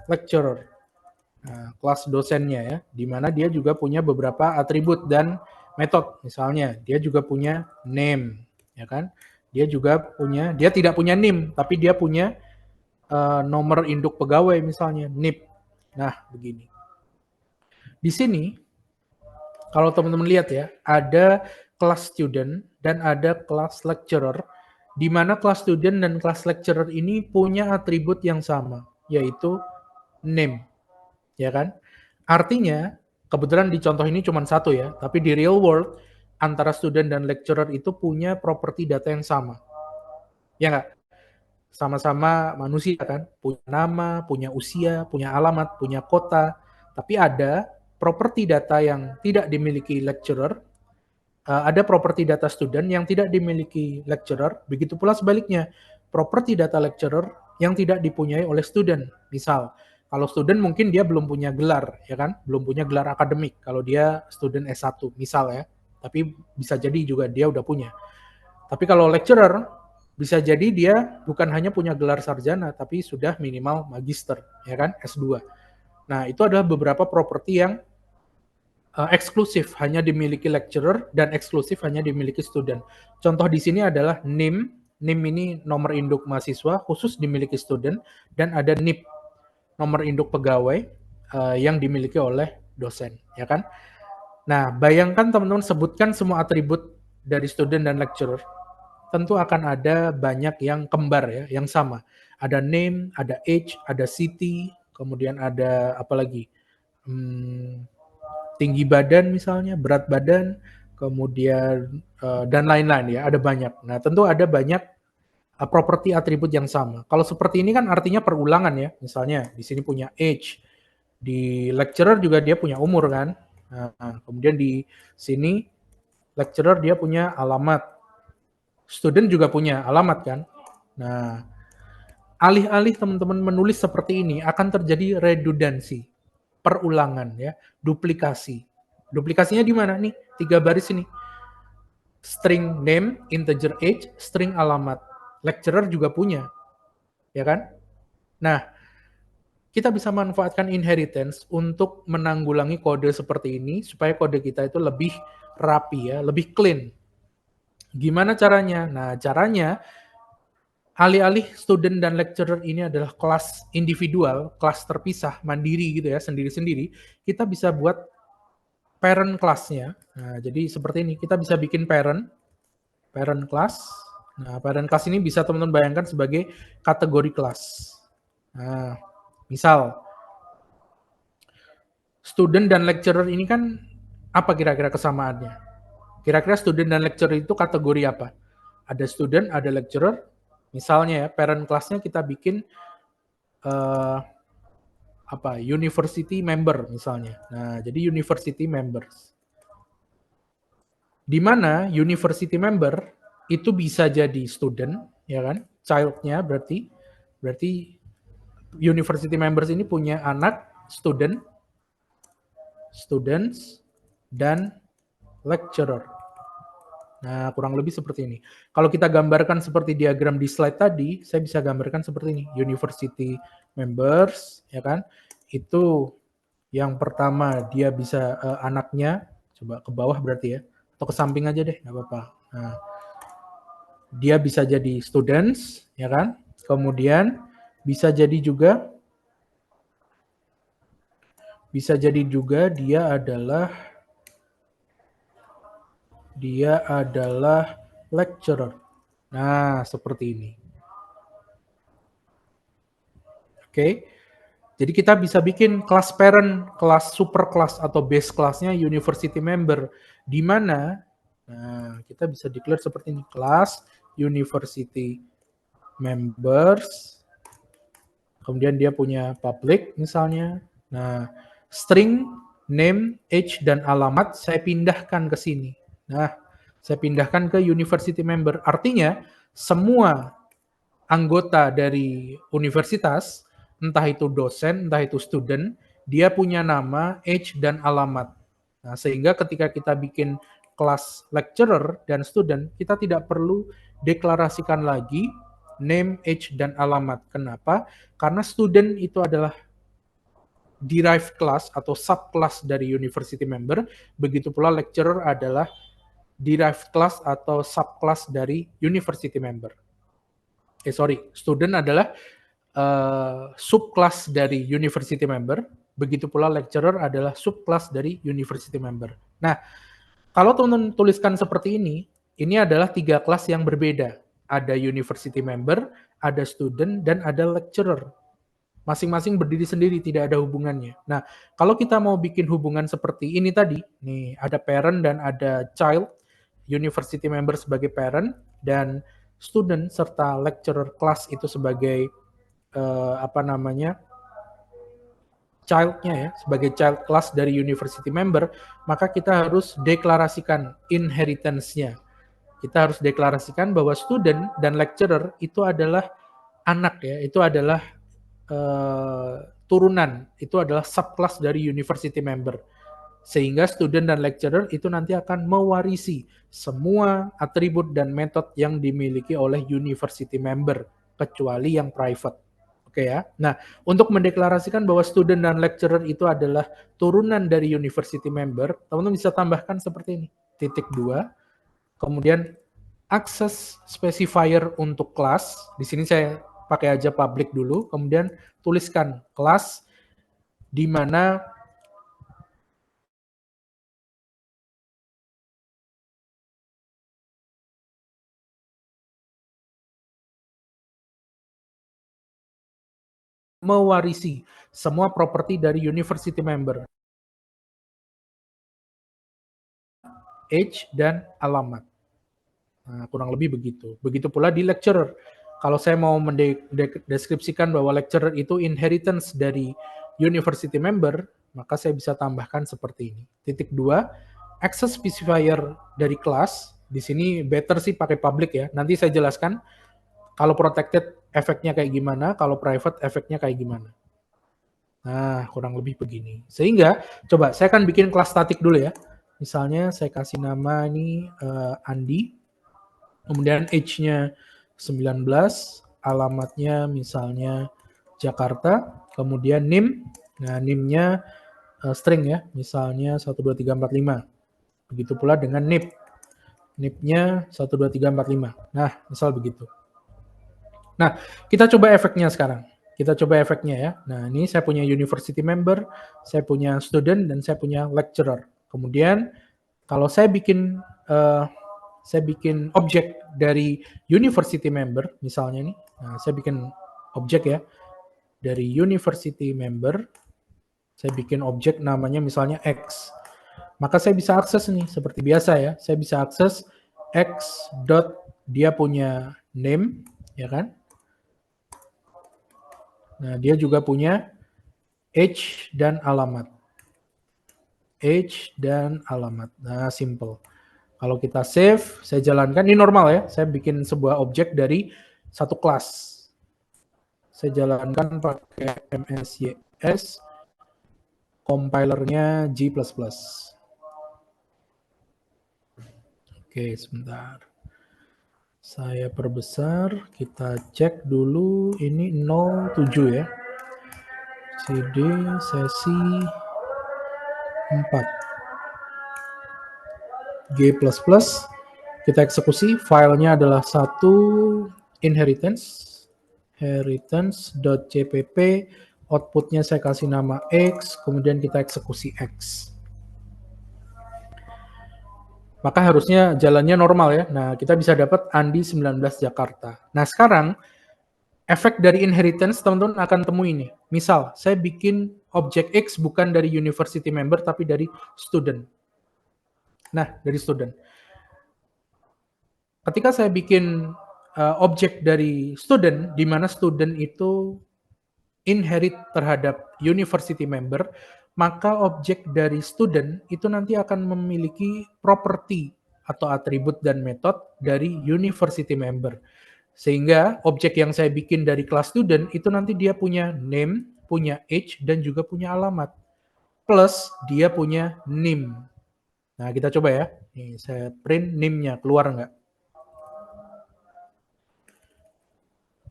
lecturer. Nah, kelas dosennya ya, di mana dia juga punya beberapa atribut dan metode. Misalnya, dia juga punya name, ya kan? Dia tidak punya NIM, tapi dia punya nomor induk pegawai misalnya, NIP. Nah, begini. Di sini, kalau teman-teman lihat ya, ada kelas student dan ada kelas lecturer, di mana kelas student dan kelas lecturer ini punya atribut yang sama, yaitu name. Ya kan? Artinya, kebetulan di contoh ini cuma satu ya, tapi di real world, antara student dan lecturer itu punya properti data yang sama. Ya nggak? Sama-sama manusia kan, punya nama, punya usia, punya alamat, punya kota, tapi ada properti data yang tidak dimiliki lecturer, ada properti data student yang tidak dimiliki lecturer, begitu pula sebaliknya, properti data lecturer yang tidak dipunyai oleh student. Misal, kalau student mungkin dia belum punya gelar, ya kan? Belum punya gelar akademik kalau dia student S1, misal ya. Tapi bisa jadi juga dia udah punya. Tapi kalau lecturer, bisa jadi dia bukan hanya punya gelar sarjana, tapi sudah minimal magister, ya kan? S2. Nah, itu adalah beberapa properti yang eksklusif hanya dimiliki lecturer dan eksklusif hanya dimiliki student. Contoh di sini adalah NIM. NIM ini nomor induk mahasiswa khusus dimiliki student dan ada NIP nomor induk pegawai yang dimiliki oleh dosen, ya kan? Nah, bayangkan teman-teman sebutkan semua atribut dari student dan lecturer. Tentu akan ada banyak yang kembar ya, yang sama. Ada name, ada age, ada city, kemudian ada apa lagi? Tinggi badan misalnya, berat badan, kemudian dan lain-lain ya, ada banyak. Nah, tentu ada banyak properti atribut yang sama. Kalau seperti ini kan artinya perulangan ya. Misalnya di sini punya age, di lecturer juga dia punya umur kan. Nah, kemudian di sini lecturer dia punya alamat. Student juga punya alamat kan. Nah, alih-alih teman-teman menulis seperti ini akan terjadi redundansi, perulangan ya, duplikasi. Duplikasinya di mana nih? 3 baris ini. String name, integer age, string alamat. Lecturer juga punya, ya kan? Nah, kita bisa manfaatkan inheritance untuk menanggulangi kode seperti ini supaya kode kita itu lebih rapi ya, lebih clean. Gimana caranya? Nah, caranya alih-alih student dan lecturer ini adalah kelas individual, kelas terpisah, mandiri gitu ya, sendiri-sendiri, kita bisa buat parent class-nya. Nah, jadi seperti ini, kita bisa bikin parent class. Nah, parent class ini bisa teman-teman bayangkan sebagai kategori kelas. Nah, misal student dan lecturer ini kan apa kira-kira kesamaannya? Kira-kira student dan lecturer itu kategori apa? Ada student, ada lecturer. Misalnya ya, parent class-nya kita bikin university member misalnya. Nah, jadi university members. Di mana university member itu bisa jadi student, ya kan? Child-nya berarti university members ini punya anak students dan lecturer. Nah, kurang lebih seperti ini. Kalau kita gambarkan seperti diagram di slide tadi, saya bisa gambarkan seperti ini. University members, ya kan? Itu yang pertama dia bisa anaknya, coba ke bawah berarti ya, atau ke samping aja deh, nggak apa-apa. Nah, dia bisa jadi students, ya kan? Kemudian bisa jadi juga dia adalah lecturer. Nah, seperti ini. Oke. Jadi kita bisa bikin kelas parent, kelas super class atau base classnya university member, di mana kita bisa declare seperti ini, kelas university members, kemudian dia punya public misalnya. Nah, string, name, age, dan alamat saya pindahkan ke sini. Nah, saya pindahkan ke university member. Artinya, semua anggota dari universitas, entah itu dosen, entah itu student, dia punya nama, age, dan alamat. Nah, sehingga ketika kita bikin kelas lecturer dan student, kita tidak perlu deklarasikan lagi name, age, dan alamat. Kenapa? Karena student itu adalah derived class atau subclass dari university member, begitu pula lecturer adalah derived class atau subclass dari university member. Student adalah subclass dari university member, begitu pula lecturer adalah subclass dari university member. Nah, kalau teman-teman tuliskan seperti ini adalah 3 kelas yang berbeda. Ada university member, ada student, dan ada lecturer. Masing-masing berdiri sendiri, tidak ada hubungannya. Nah, kalau kita mau bikin hubungan seperti ini tadi, nih ada parent dan ada child, university member sebagai parent, dan student serta lecturer class itu sebagai child-nya ya, sebagai child class dari university member, maka kita harus deklarasikan inheritance-nya. Kita harus deklarasikan bahwa student dan lecturer itu adalah anak ya, itu adalah turunan, itu adalah subclass dari university member. Sehingga student dan lecturer itu nanti akan mewarisi semua atribut dan metode yang dimiliki oleh university member, kecuali yang private. Oke ya. Nah, untuk mendeklarasikan bahwa student dan lecturer itu adalah turunan dari university member, teman-teman bisa tambahkan seperti ini. Titik 2. Kemudian access specifier untuk kelas. Di sini saya pakai aja public dulu. Kemudian tuliskan kelas di mana mewarisi semua properti dari university member, age, dan alamat. Nah, kurang lebih begitu. Begitu pula di lecturer. Kalau saya mau mendeskripsikan bahwa lecturer itu inheritance dari university member, maka saya bisa tambahkan seperti ini. Titik 2, access specifier dari kelas. Di sini better sih pakai public ya. Nanti saya jelaskan kalau protected efeknya kayak gimana, kalau private efeknya kayak gimana. Nah, kurang lebih begini. Sehingga, coba saya akan bikin kelas statik dulu ya. Misalnya saya kasih nama ini Andi, kemudian age-nya 19, alamatnya misalnya Jakarta, kemudian NIM, nah NIM-nya string ya, misalnya 12345. Begitu pula dengan NIP. NIP-nya 12345. Nah, misal begitu. Nah, kita coba efeknya sekarang. Kita coba efeknya ya. Nah, ini saya punya university member, saya punya student, dan saya punya lecturer. Kemudian, kalau saya bikin objek dari university member, misalnya nih, nah, saya bikin objek ya, dari university member, saya bikin objek namanya misalnya X. Maka saya bisa akses nih, seperti biasa ya, saya bisa akses X dot dia punya name, ya kan? Nah, dia juga punya age dan alamat. Age dan alamat. Nah, simple. Kalau kita save, saya jalankan, ini normal ya, saya bikin sebuah objek dari satu kelas. Saya jalankan pakai MSYS, compilernya G++. Oke, sebentar. Saya perbesar, kita cek dulu, ini 07 ya. CD sesi 4. G++, kita eksekusi, filenya adalah satu inheritance.cpp, outputnya saya kasih nama X, kemudian kita eksekusi X. Maka harusnya jalannya normal ya. Nah, kita bisa dapat Andi 19 Jakarta. Nah, sekarang efek dari inheritance teman-teman akan temui ini. Misal, saya bikin objek X bukan dari university member tapi dari student. Nah, dari student. Ketika saya bikin objek dari student, di mana student itu inherit terhadap university member, maka objek dari student itu nanti akan memiliki property atau atribut dan metode dari university member. Sehingga objek yang saya bikin dari kelas student itu nanti dia punya name, punya age, dan juga punya alamat. Plus dia punya NIM. Nah, kita coba ya. Nih, saya print NIM-nya, keluar nggak?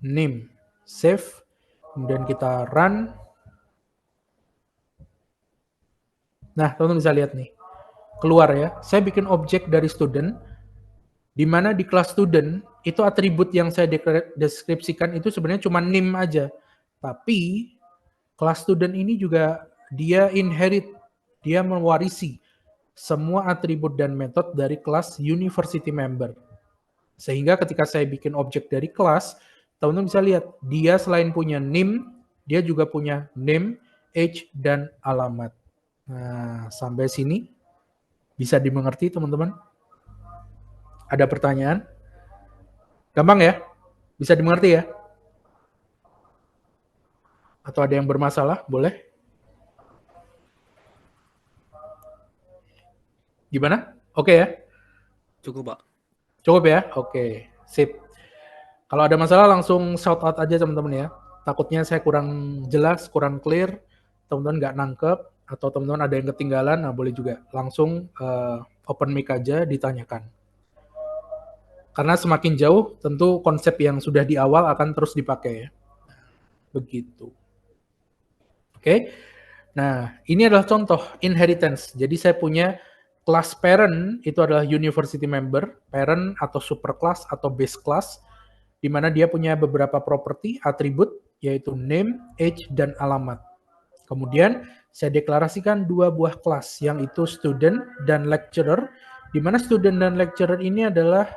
NIM. Save. Kemudian kita run. Nah, teman-teman bisa lihat nih. Keluar ya. Saya bikin objek dari student, di mana di kelas student, itu atribut yang saya deskripsikan itu sebenarnya cuma NIM aja. Tapi, kelas student ini juga dia inherit, dia mewarisi semua atribut dan metode dari kelas university member. Sehingga ketika saya bikin objek dari kelas, teman-teman bisa lihat, dia selain punya NIM, dia juga punya name, age, dan alamat. Nah, sampai sini bisa dimengerti teman-teman? Ada pertanyaan? Gampang ya? Bisa dimengerti ya? Atau ada yang bermasalah? Boleh? Gimana? Oke ya? Cukup, Pak. Cukup ya? Oke, sip. Kalau ada masalah langsung shout out aja teman-teman ya. Takutnya saya kurang jelas, kurang clear, teman-teman nggak nangkep, atau teman-teman ada yang ketinggalan, nah boleh juga. Langsung open mic aja ditanyakan. Karena semakin jauh, tentu konsep yang sudah di awal akan terus dipakai ya. Begitu. Oke. Nah, ini adalah contoh inheritance. Jadi saya punya class parent, itu adalah university member, parent atau superclass atau base class, di mana dia punya beberapa properti, atribut, yaitu name, age, dan alamat. Kemudian saya deklarasikan dua buah kelas, yang itu student dan lecturer, di mana student dan lecturer ini adalah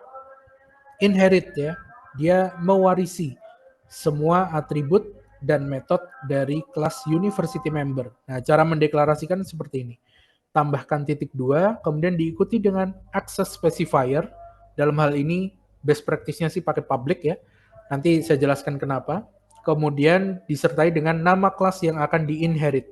inherit ya, dia mewarisi semua atribut dan metode dari kelas university member. Nah, cara mendeklarasikan seperti ini. Tambahkan titik 2, kemudian diikuti dengan access specifier. Dalam hal ini best practice-nya sih pakai public ya. Nanti saya jelaskan kenapa. Kemudian disertai dengan nama kelas yang akan di-inherit.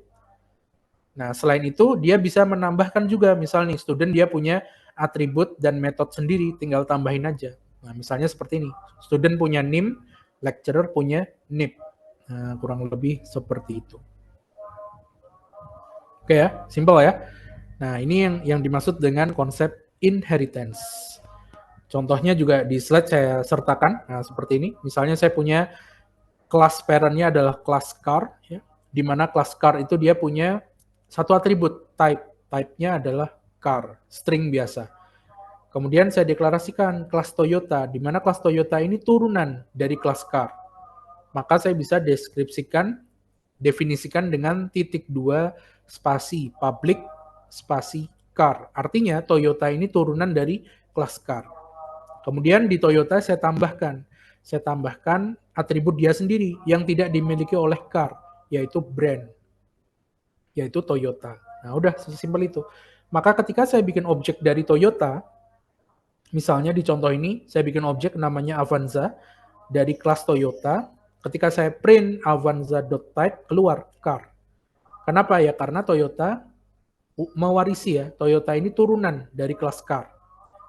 Nah, selain itu dia bisa menambahkan juga, misalnya student dia punya atribut dan metode sendiri, tinggal tambahin aja. Nah, misalnya seperti ini. Student punya NIM, lecturer punya NIP. Nah, kurang lebih seperti itu. Oke ya, simple ya. Nah, ini yang dimaksud dengan konsep inheritance. Contohnya juga di slide saya sertakan. Nah, seperti ini. Misalnya saya punya kelas parent-nya adalah kelas car, ya, di mana kelas car itu dia punya satu atribut, type. Type-nya adalah car, string biasa. Kemudian saya deklarasikan kelas Toyota, di mana kelas Toyota ini turunan dari kelas car. Maka saya bisa definisikan dengan titik 2 spasi public spasi car. Artinya Toyota ini turunan dari kelas car. Kemudian di Toyota saya tambahkan atribut dia sendiri yang tidak dimiliki oleh car, yaitu brand, yaitu Toyota. Nah, udah sesimpel itu. Maka ketika saya bikin objek dari Toyota, misalnya di contoh ini, saya bikin objek namanya Avanza dari kelas Toyota. Ketika saya print Avanza.type, keluar car. Kenapa ya? Karena Toyota mewarisi ya, Toyota ini turunan dari kelas car.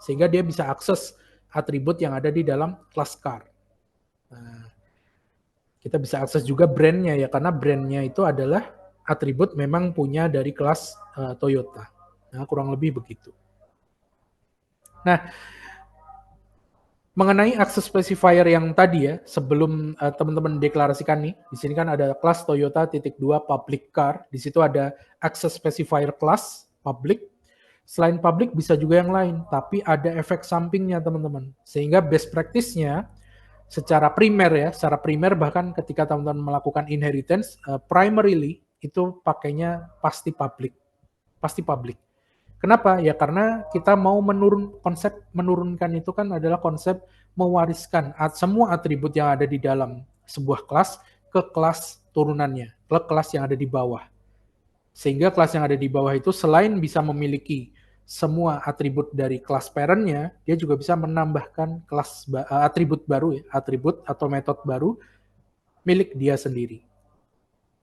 Sehingga dia bisa akses atribut yang ada di dalam kelas car. Nah, kita bisa akses juga brandnya ya, karena brandnya itu adalah atribut memang punya dari kelas Toyota. Nah, kurang lebih begitu. Nah, mengenai access specifier yang tadi ya, sebelum teman-teman deklarasikan nih, di sini kan ada kelas Toyota titik 2 public car, di situ ada access specifier class public. Selain public bisa juga yang lain, tapi ada efek sampingnya teman-teman. Sehingga best practice-nya secara primer bahkan ketika teman-teman melakukan inheritance, primarily itu pakainya pasti public. Pasti public. Kenapa? Ya karena kita mau konsep menurunkan itu kan adalah konsep mewariskan semua atribut yang ada di dalam sebuah kelas ke kelas turunannya, ke kelas yang ada di bawah. Sehingga kelas yang ada di bawah itu selain bisa memiliki semua atribut dari kelas parent-nya, dia juga bisa menambahkan atribut baru ya, atribut atau metode baru milik dia sendiri.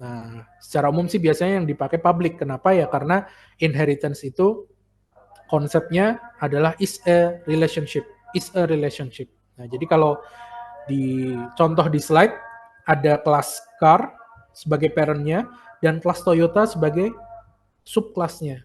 Nah, secara umum sih biasanya yang dipakai public. Kenapa ya? Karena inheritance itu konsepnya adalah is a relationship. Nah, jadi kalau di contoh di slide ada kelas car sebagai parent-nya dan kelas Toyota sebagai subkelasnya.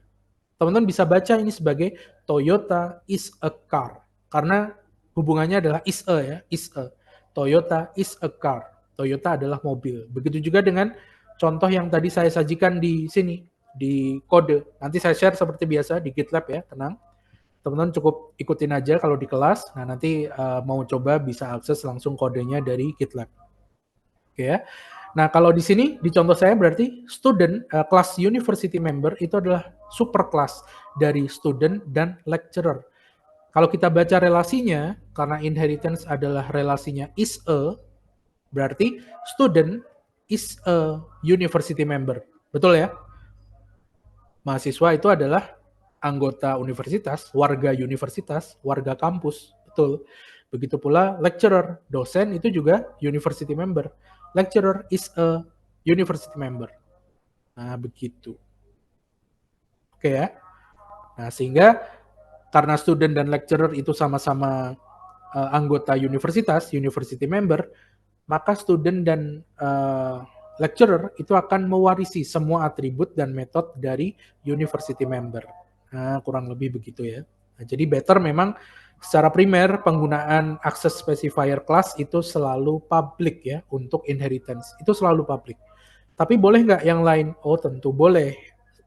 Teman-teman bisa baca ini sebagai Toyota is a car. Karena hubungannya adalah is a ya, is a. Toyota is a car. Toyota adalah mobil. Begitu juga dengan contoh yang tadi saya sajikan di sini, di kode. Nanti saya share seperti biasa di GitLab ya, tenang. Teman-teman cukup ikutin aja kalau di kelas. Nah, nanti mau coba bisa akses langsung kodenya dari GitLab. Oke ya. Nah, kalau di sini, di contoh saya berarti student, kelas university member itu adalah superclass dari student dan lecturer. Kalau kita baca relasinya, karena inheritance adalah relasinya is a, berarti student is a university member. Betul ya? Mahasiswa itu adalah anggota universitas, warga kampus. Betul. Begitu pula lecturer, dosen itu juga university member. Lecturer is a university member. Nah, begitu. Oke ya. Nah, sehingga karena student dan lecturer itu sama-sama anggota universitas, university member, maka student dan lecturer itu akan mewarisi semua atribut dan metode dari university member. Nah, kurang lebih begitu ya. Nah, jadi better memang secara primer penggunaan access specifier class itu selalu public ya untuk inheritance. Itu selalu public. Tapi boleh nggak yang lain? Oh, tentu boleh.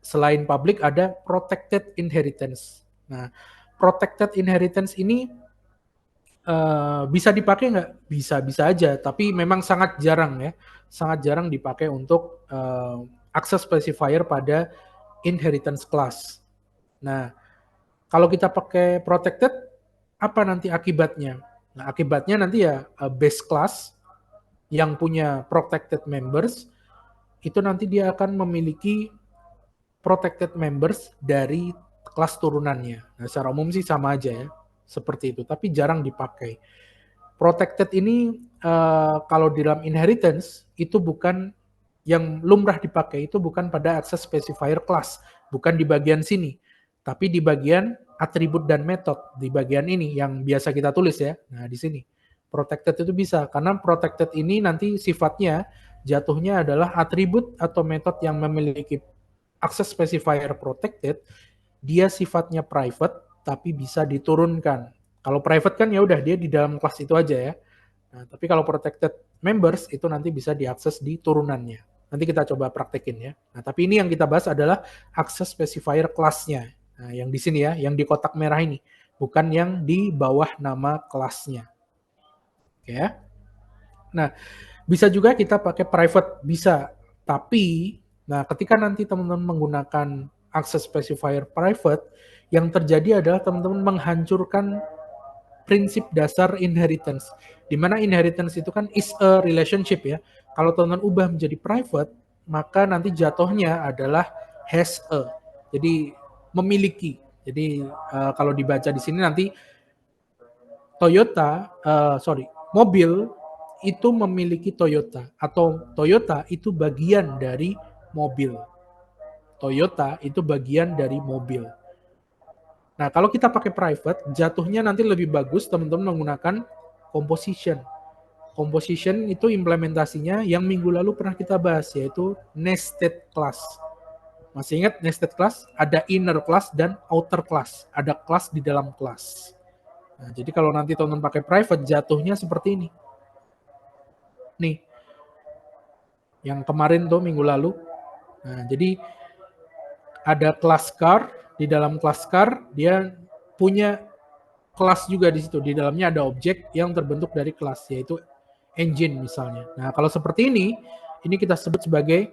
Selain public ada protected inheritance. Nah, protected inheritance ini bisa dipakai nggak? Bisa aja, tapi memang sangat jarang ya. Sangat jarang dipakai untuk access specifier pada inheritance class. Nah, kalau kita pakai protected, apa nanti akibatnya? Nah, akibatnya nanti ya base class yang punya protected members, itu nanti dia akan memiliki protected members dari kelas turunannya. Nah, secara umum sih sama aja ya, seperti itu, tapi jarang dipakai. Protected ini kalau di dalam inheritance itu bukan yang lumrah dipakai, itu bukan pada access specifier class, bukan di bagian sini, tapi di bagian atribut dan metode, di bagian ini yang biasa kita tulis ya. Nah, di sini protected itu bisa, karena protected ini nanti sifatnya jatuhnya adalah atribut atau metode yang memiliki access specifier protected, dia sifatnya private tapi bisa diturunkan. Kalau private kan ya udah dia di dalam kelas itu aja ya. Nah, tapi kalau protected members itu nanti bisa diakses di turunannya. Nanti kita coba praktekin ya. Nah, tapi ini yang kita bahas adalah access specifier kelasnya. Nah, yang di sini ya, yang di kotak merah ini, bukan yang di bawah nama kelasnya. Oke ya. Nah, bisa juga kita pakai private, bisa. Tapi, nah ketika nanti teman-teman menggunakan access specifier private, yang terjadi adalah teman-teman menghancurkan prinsip dasar inheritance. Di mana inheritance itu kan is a relationship ya. Kalau teman-teman ubah menjadi private, maka nanti jatuhnya adalah has a. Jadi memiliki. Jadi kalau dibaca di sini nanti mobil itu memiliki Toyota atau Toyota itu bagian dari mobil. Toyota itu bagian dari mobil. Nah, kalau kita pakai private, jatuhnya nanti lebih bagus teman-teman menggunakan composition. Composition itu implementasinya yang minggu lalu pernah kita bahas, yaitu nested class. Masih ingat nested class? Ada inner class dan outer class. Ada class di dalam class. Nah, jadi kalau nanti teman-teman pakai private, jatuhnya seperti ini. Nih, yang kemarin tuh minggu lalu. Nah, jadi ada kelas car, di dalam kelas car dia punya kelas juga di situ. Di dalamnya ada objek yang terbentuk dari kelas, yaitu engine misalnya. Nah, kalau seperti ini kita sebut sebagai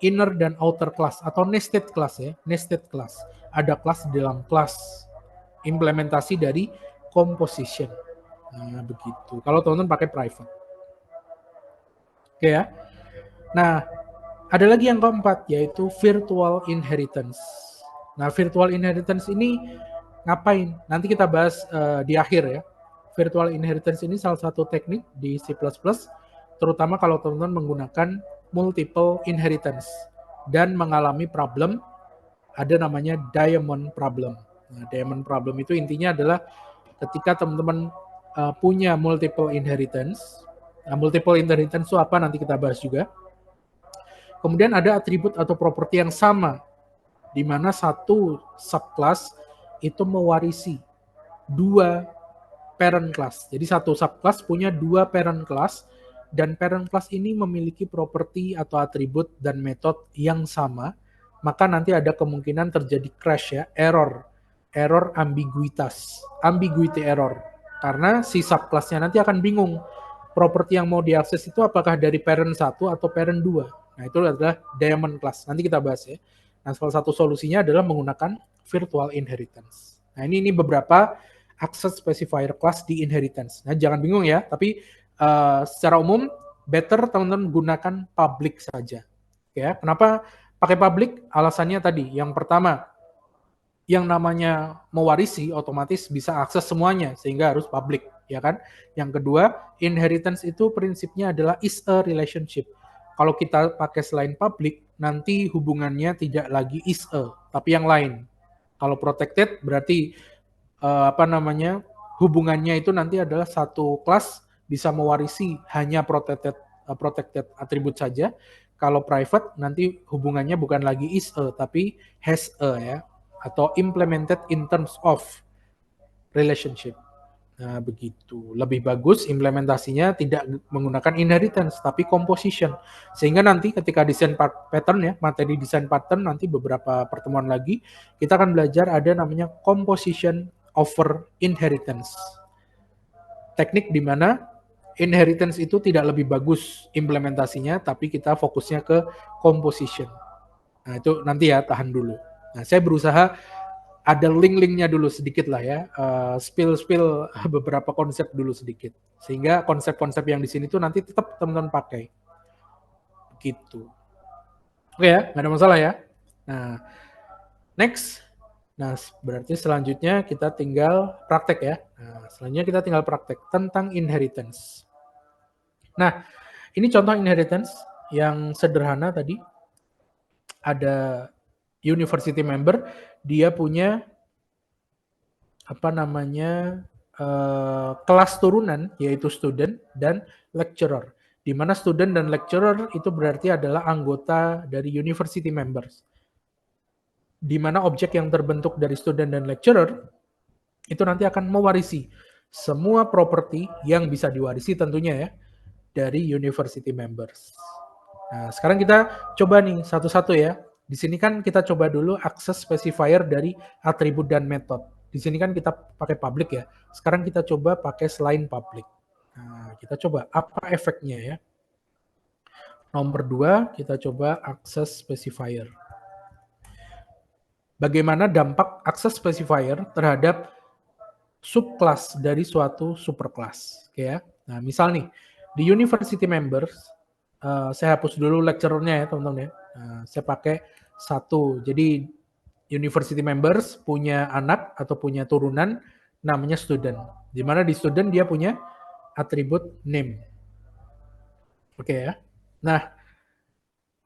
inner dan outer class atau nested class ya, nested class. Ada kelas di dalam kelas, implementasi dari composition. Nah, begitu. Kalau teman-teman pakai private. Oke ya. Nah, ada lagi yang keempat, yaitu virtual inheritance. Nah, virtual inheritance ini ngapain? Nanti kita bahas di akhir ya. Virtual inheritance ini salah satu teknik di C++, terutama kalau teman-teman menggunakan multiple inheritance dan mengalami problem, ada namanya diamond problem. Nah, diamond problem itu intinya adalah ketika teman-teman punya multiple inheritance. Nah, multiple inheritance itu apa? Nanti kita bahas juga. Kemudian ada atribut atau properti yang sama, di mana satu subclass itu mewarisi dua parent class. Jadi satu subclass punya dua parent class, dan parent class ini memiliki properti atau atribut dan metode yang sama, maka nanti ada kemungkinan terjadi crash ya, error ambiguitas, ambiguity error. Karena si subclassnya nanti akan bingung, properti yang mau diakses itu apakah dari parent 1 atau parent 2. Nah, itu adalah diamond class. Nanti kita bahas ya. Nah, salah satu solusinya adalah menggunakan virtual inheritance. Nah, ini beberapa access specifier class di inheritance. Nah, jangan bingung ya, tapi secara umum better teman-teman gunakan public saja. Ya, kenapa pakai public? Alasannya tadi, yang pertama, yang namanya mewarisi otomatis bisa akses semuanya sehingga harus public, ya kan? Yang kedua, inheritance itu prinsipnya adalah is a relationship. Kalau kita pakai selain public, nanti hubungannya tidak lagi is a, tapi yang lain. Kalau protected berarti hubungannya itu nanti adalah satu kelas bisa mewarisi hanya protected atribut saja. Kalau private nanti hubungannya bukan lagi is a tapi has a ya, atau implemented in terms of relationship. Nah, begitu. Lebih bagus implementasinya tidak menggunakan inheritance, tapi composition. Sehingga nanti ketika desain pattern ya, materi desain pattern nanti beberapa pertemuan lagi, kita akan belajar ada namanya composition over inheritance. Teknik di mana inheritance itu tidak lebih bagus implementasinya, tapi kita fokusnya ke composition. Nah, itu nanti ya, tahan dulu. Nah, saya berusaha ada link-linknya dulu sedikit lah ya, spill beberapa konsep dulu sedikit, sehingga konsep-konsep yang di sini tuh nanti tetap teman-teman pakai, gitu. Oke ya, nggak ada masalah ya. Nah, next, nah berarti selanjutnya kita tinggal praktek ya. Nah, selanjutnya kita tinggal praktek tentang inheritance. Nah, ini contoh inheritance yang sederhana tadi. Ada university member, dia punya kelas turunan, yaitu student dan lecturer. Di mana student dan lecturer itu berarti adalah anggota dari university members. Di mana objek yang terbentuk dari student dan lecturer itu nanti akan mewarisi semua properti yang bisa diwarisi tentunya ya dari university members. Nah, sekarang kita coba nih satu-satu ya. Di sini kan kita coba dulu access specifier dari atribut dan metode. Di sini kan kita pakai public ya. Sekarang kita coba pakai selain public. Nah, kita coba apa efeknya ya. Nomor 2, kita coba access specifier. Bagaimana dampak access specifier terhadap subclass dari suatu superclass. Oke ya. Nah, misal nih, di university members, saya hapus dulu lecturernya ya teman-teman ya. Saya pakai satu. Jadi university members punya anak atau punya turunan namanya student. Di mana di student dia punya atribut name. Oke ya. Nah,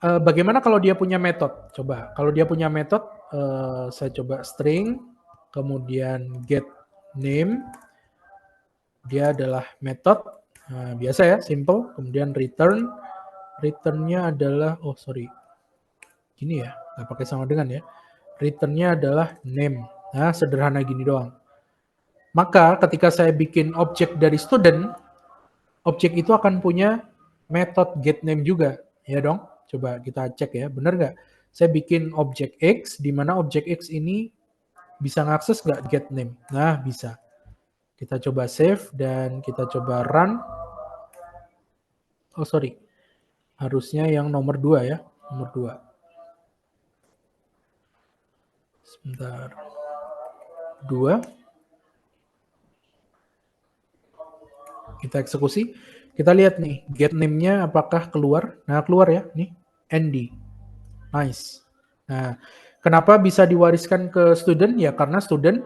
bagaimana kalau dia punya metode? Coba, kalau dia punya metode, saya coba string, kemudian get name, dia adalah metode, biasa ya, simple, kemudian returnnya adalah, gini ya, nggak pakai sama dengan ya, returnnya adalah name. Nah, sederhana gini doang. Maka ketika saya bikin objek dari student, objek itu akan punya metode getName juga, ya dong? Coba kita cek ya, bener nggak? Saya bikin objek X, di mana objek X ini bisa ngakses nggak getName? Nah, bisa. Kita coba save dan kita coba run. Harusnya yang nomor 2 ya, nomor 2. Sebentar. 2. Kita eksekusi. Kita lihat nih, get name-nya apakah keluar. Nah, keluar ya, nih, Andy. Nice. Nah, kenapa bisa diwariskan ke student? Ya, karena student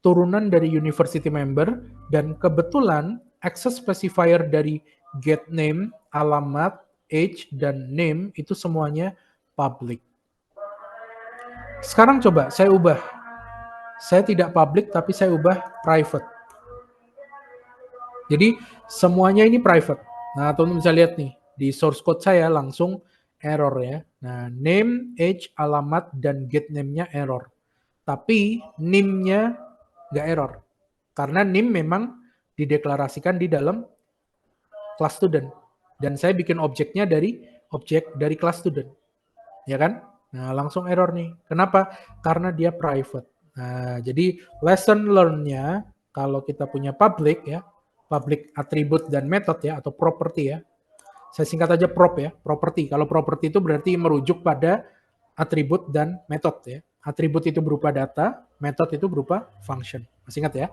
turunan dari university member, dan kebetulan access specifier dari get name, alamat, age, dan name itu semuanya public. Sekarang coba saya ubah. Saya tidak public, tapi saya ubah private. Jadi semuanya ini private. Nah, teman-teman bisa lihat nih, di source code saya langsung error ya. Nah, name, age, alamat, dan get name-nya error. Tapi name-nya nggak error. Karena name memang dideklarasikan di dalam kelas student. Dan saya bikin objeknya dari objek dari kelas student. Ya kan? Nah, langsung error nih. Kenapa? Karena dia private. Nah, jadi lesson learn-nya kalau kita punya public ya, public attribute dan method ya, atau property ya. Saya singkat aja prop ya, property. Kalau property itu berarti merujuk pada atribut dan method ya. Atribut itu berupa data, method itu berupa function. Masih ingat ya?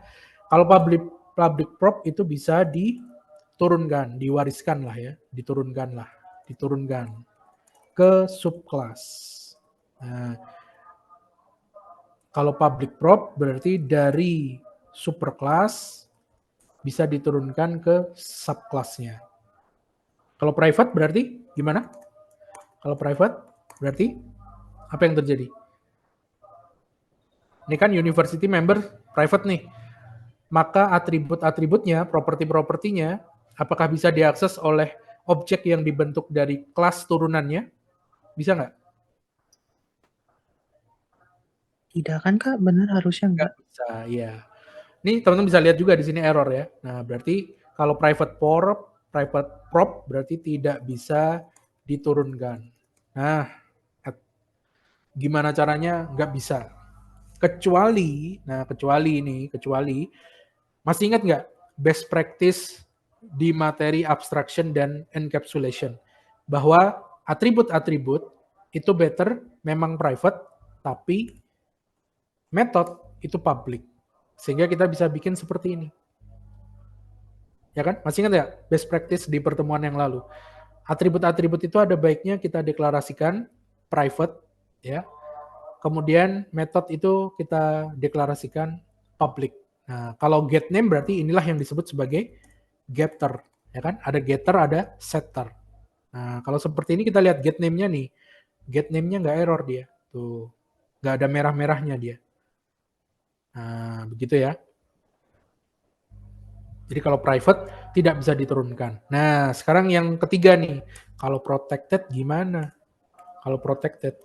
Kalau public prop itu bisa diturunkan, diwariskan lah ya, diturunkan ke subclass. Nah, kalau public prop berarti dari superclass bisa diturunkan ke subclassnya. Kalau private berarti gimana? Kalau private berarti apa yang terjadi? Ini kan university member private nih. Maka atribut-atributnya, properti-propertinya, apakah bisa diakses oleh objek yang dibentuk dari kelas turunannya? Bisa nggak? Tidak kan Kak? Benar harusnya enggak. Bisa, ya. Ini teman-teman bisa lihat juga di sini error ya. Nah, berarti kalau private prop berarti tidak bisa diturunkan. Nah, gimana caranya? Nggak bisa. Kecuali masih ingat nggak best practice di materi abstraction dan encapsulation? Bahwa atribut-atribut itu better memang private, tapi method itu public. Sehingga kita bisa bikin seperti ini. Ya kan? Masih ingat ya best practice di pertemuan yang lalu? Atribut-atribut itu ada baiknya kita deklarasikan private, ya. Kemudian method itu kita deklarasikan public. Nah, kalau get name berarti inilah yang disebut sebagai getter, ya kan? Ada getter, ada setter. Nah, kalau seperti ini kita lihat get name-nya nih. Get name-nya nggak error dia. Tuh, nggak ada merah-merahnya dia. Nah, begitu ya. Jadi kalau private tidak bisa diturunkan. Nah, sekarang yang ketiga nih. Kalau protected gimana? Kalau protected.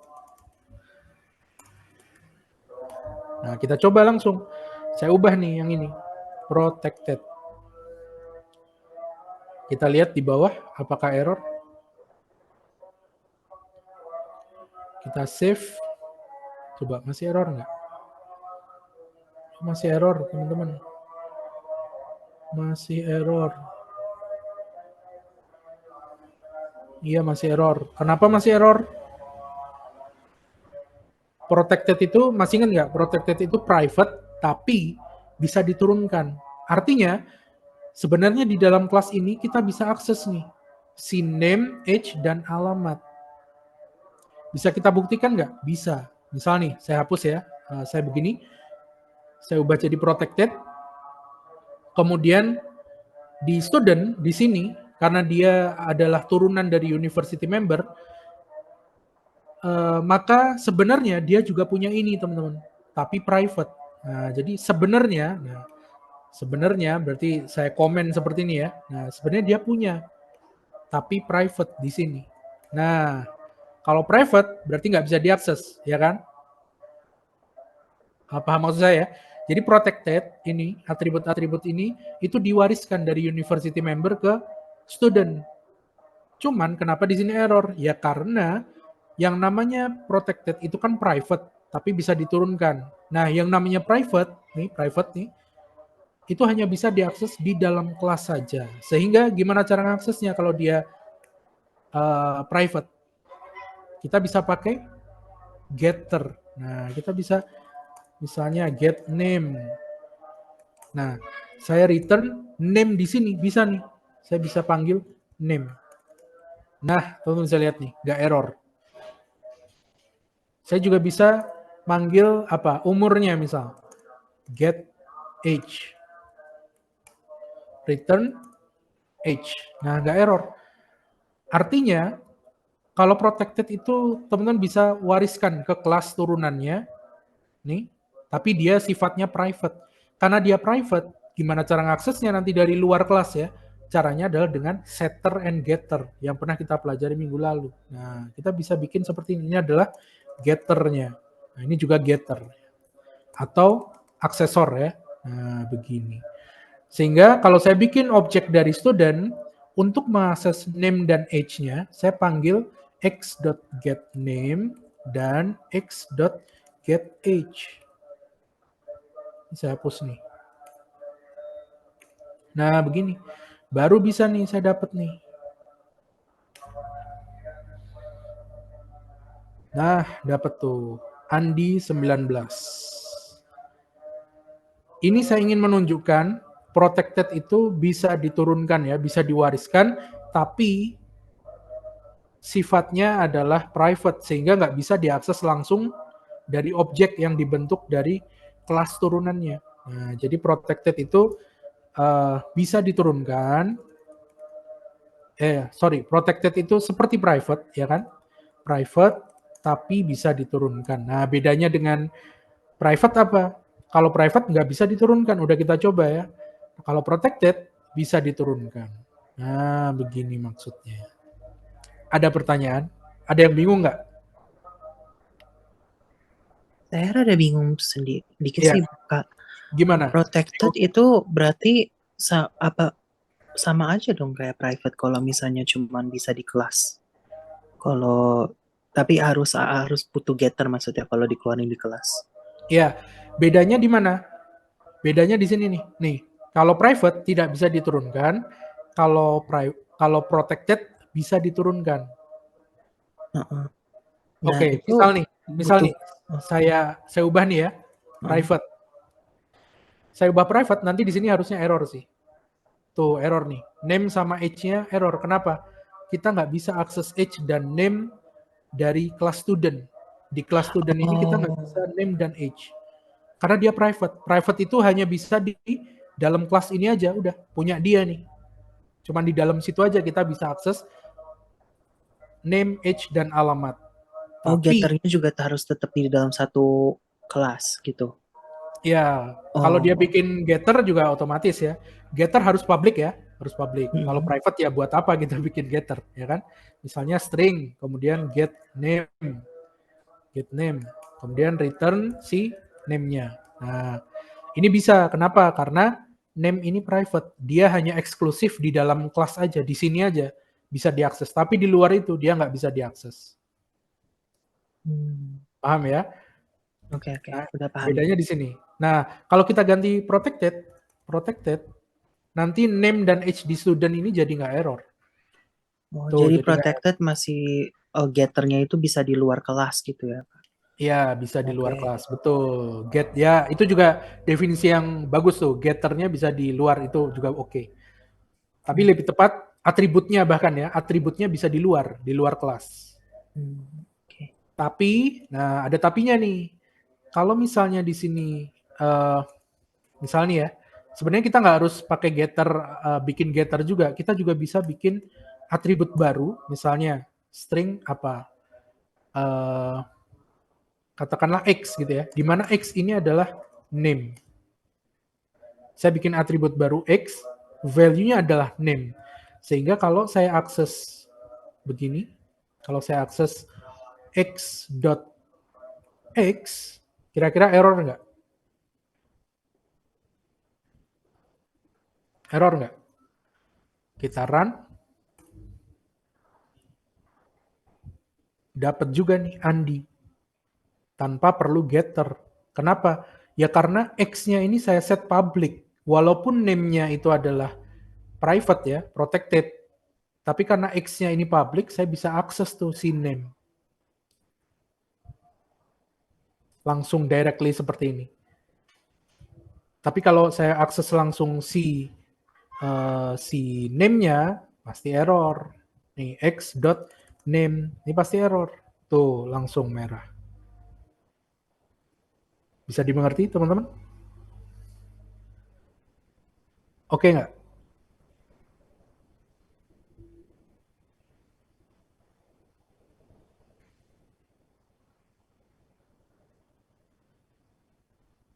Nah, kita coba langsung. Saya ubah nih yang ini. Protected. Kita lihat di bawah apakah error. Kita save. Coba masih error nggak? Masih error, teman-teman. Masih error. Iya, masih error. Kenapa masih error? Protected itu, masih ingat nggak? Protected itu private, tapi bisa diturunkan. Artinya, sebenarnya di dalam kelas ini kita bisa akses nih. Si name, age, dan alamat. Bisa kita buktikan nggak? Bisa. Misal nih, saya hapus ya. Saya begini. Saya ubah jadi protected. Kemudian di student, di sini, karena dia adalah turunan dari university member, maka sebenarnya dia juga punya ini, teman-teman. Tapi private. Nah, jadi sebenarnya berarti saya komen seperti ini ya. Nah, sebenarnya dia punya, tapi private di sini. Nah, kalau private berarti nggak bisa diakses, ya kan? Paham maksud saya? Jadi protected ini, atribut-atribut ini itu diwariskan dari university member ke student. Cuman kenapa di sini error? Ya karena yang namanya protected itu kan private, tapi bisa diturunkan. Nah, yang namanya private nih, itu hanya bisa diakses di dalam kelas saja. Sehingga gimana cara mengaksesnya kalau dia private? Kita bisa pakai getter. Nah, kita bisa misalnya get name. Nah, Saya return name di sini, bisa nih. Saya bisa panggil name. Nah, teman-teman bisa lihat nih, nggak error. Saya juga bisa manggil umurnya misal. Get age. Return age. Nah, nggak error. Artinya, kalau protected itu teman-teman bisa wariskan ke kelas turunannya, nih, tapi dia sifatnya private. Karena dia private, gimana cara ngaksesnya nanti dari luar kelas ya? Caranya adalah dengan setter and getter yang pernah kita pelajari minggu lalu. Nah, kita bisa bikin seperti ini. Ini adalah getternya. Nah, ini juga getter. Atau aksesor ya. Nah, begini. Sehingga kalau saya bikin objek dari student, untuk mengakses name dan age-nya, saya panggil x.getName dan x.getAge. Ini saya hapus nih. Nah, begini. Baru bisa nih saya dapat nih. Nah, dapat tuh. Andi 19. Ini saya ingin menunjukkan protected itu bisa diturunkan ya, bisa diwariskan, tapi sifatnya adalah private sehingga nggak bisa diakses langsung dari objek yang dibentuk dari kelas turunannya. Nah, jadi protected itu bisa diturunkan. Protected itu seperti private, ya kan? Private, tapi bisa diturunkan. Nah, bedanya dengan private apa? Kalau private nggak bisa diturunkan, udah kita coba ya. Kalau protected, bisa diturunkan. Nah, begini maksudnya. Ada pertanyaan? Ada yang bingung nggak? Saya rada bingung dikit Iya. sih, Kak. Gimana? Protected itu berarti sama aja dong kayak private kalau misalnya cuman bisa di kelas. Tapi harus butuh getter maksudnya kalau dikeluarin di kelas. Ya, bedanya di mana? Bedanya di sini nih. Nih, kalau private tidak bisa diturunkan, kalau protected bisa diturunkan. Uh-uh. Nah, Oke, itu misal butuh. nih, saya ubah nih ya, private. Saya ubah private, nanti di sini harusnya error sih. Tuh, error nih. Name sama age-nya error. Kenapa? Kita nggak bisa akses age dan name dari kelas student. Di kelas student ini kita nggak bisa name dan age. Karena dia private. Private itu hanya bisa di dalam kelas ini aja, udah punya dia nih. Cuman di dalam situ aja kita bisa akses name, age, dan alamat. Tapi getternya juga harus tetap di dalam satu kelas gitu. ya, kalau dia bikin getter juga otomatis ya. Getter harus public ya, harus public. Kalau private ya buat apa kita bikin getter, ya kan? Misalnya string, kemudian get name, kemudian return si name-nya. Nah, ini bisa. Kenapa? Karena name ini private. Dia hanya eksklusif di dalam kelas aja, di sini aja bisa diakses. Tapi di luar itu dia nggak bisa diakses. Paham ya? Oke, Nah, udah paham. bedanya di sini. Nah, kalau kita ganti protected, nanti name dan age di student ini jadi nggak error. Tuh, jadi jadi protected masih getternya itu bisa di luar kelas gitu ya, Pak? Iya, bisa di luar kelas, betul. Get ya, itu juga definisi yang bagus tuh. Getternya bisa di luar itu juga oke. Tapi lebih tepat atributnya bahkan ya, atributnya bisa di luar kelas. Tapi, nah ada tapinya nih. Kalau misalnya di sini, misalnya ya, sebenarnya kita nggak harus pakai getter, bikin getter juga. Kita juga bisa bikin atribut baru, misalnya string apa, katakanlah X gitu ya, di mana X ini adalah name. Saya bikin atribut baru X, value-nya adalah name. Sehingga kalau saya akses begini, kalau saya akses X.X, kira-kira error nggak? Error nggak? Kita run. Dapat juga nih Andi. Tanpa perlu getter. Kenapa? Ya karena X-nya ini saya set public. Walaupun name-nya itu adalah private ya, protected. Tapi karena X-nya ini public, saya bisa akses tuh si name. Langsung directly seperti ini. Tapi kalau saya akses langsung si name-nya, pasti error. Nih, x.name, ini pasti error. Tuh, langsung merah. Bisa dimengerti, teman-teman? Oke nggak?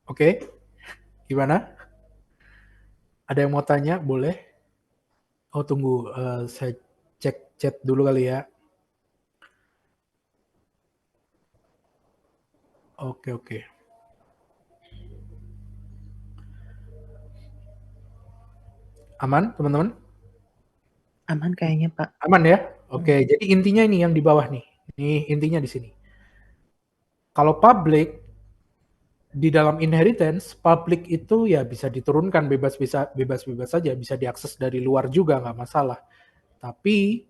Oke, gimana? Ada yang mau tanya? Boleh? Oh, tunggu. Saya cek chat dulu kali ya. Oke, oke. Aman, teman-teman? Aman kayaknya, Pak. Aman ya? Oke, jadi intinya ini yang di bawah nih. Ini intinya di sini. Kalau public, di dalam inheritance, public itu ya bisa diturunkan bebas-bebas saja, bisa diakses dari luar juga, nggak masalah. Tapi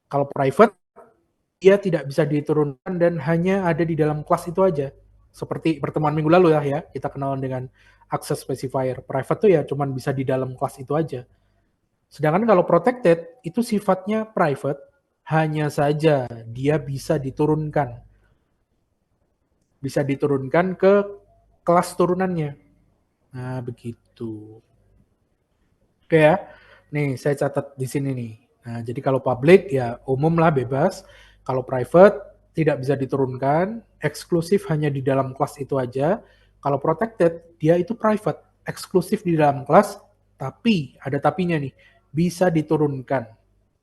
kalau private, dia tidak bisa diturunkan dan hanya ada di dalam kelas itu aja. Seperti pertemuan minggu lalu ya, kita kenalan dengan access specifier. Private tuh ya cuman bisa di dalam kelas itu aja. Sedangkan kalau protected, itu sifatnya private, hanya saja dia bisa diturunkan. Bisa diturunkan ke kelas turunannya. Nah, begitu. Oke ya. Nih, saya catat di sini nih. Nah, jadi kalau public ya umum lah bebas. Kalau private tidak bisa diturunkan, eksklusif hanya di dalam kelas itu aja. Kalau protected, dia itu private, eksklusif di dalam kelas, tapi ada tapinya nih, bisa diturunkan.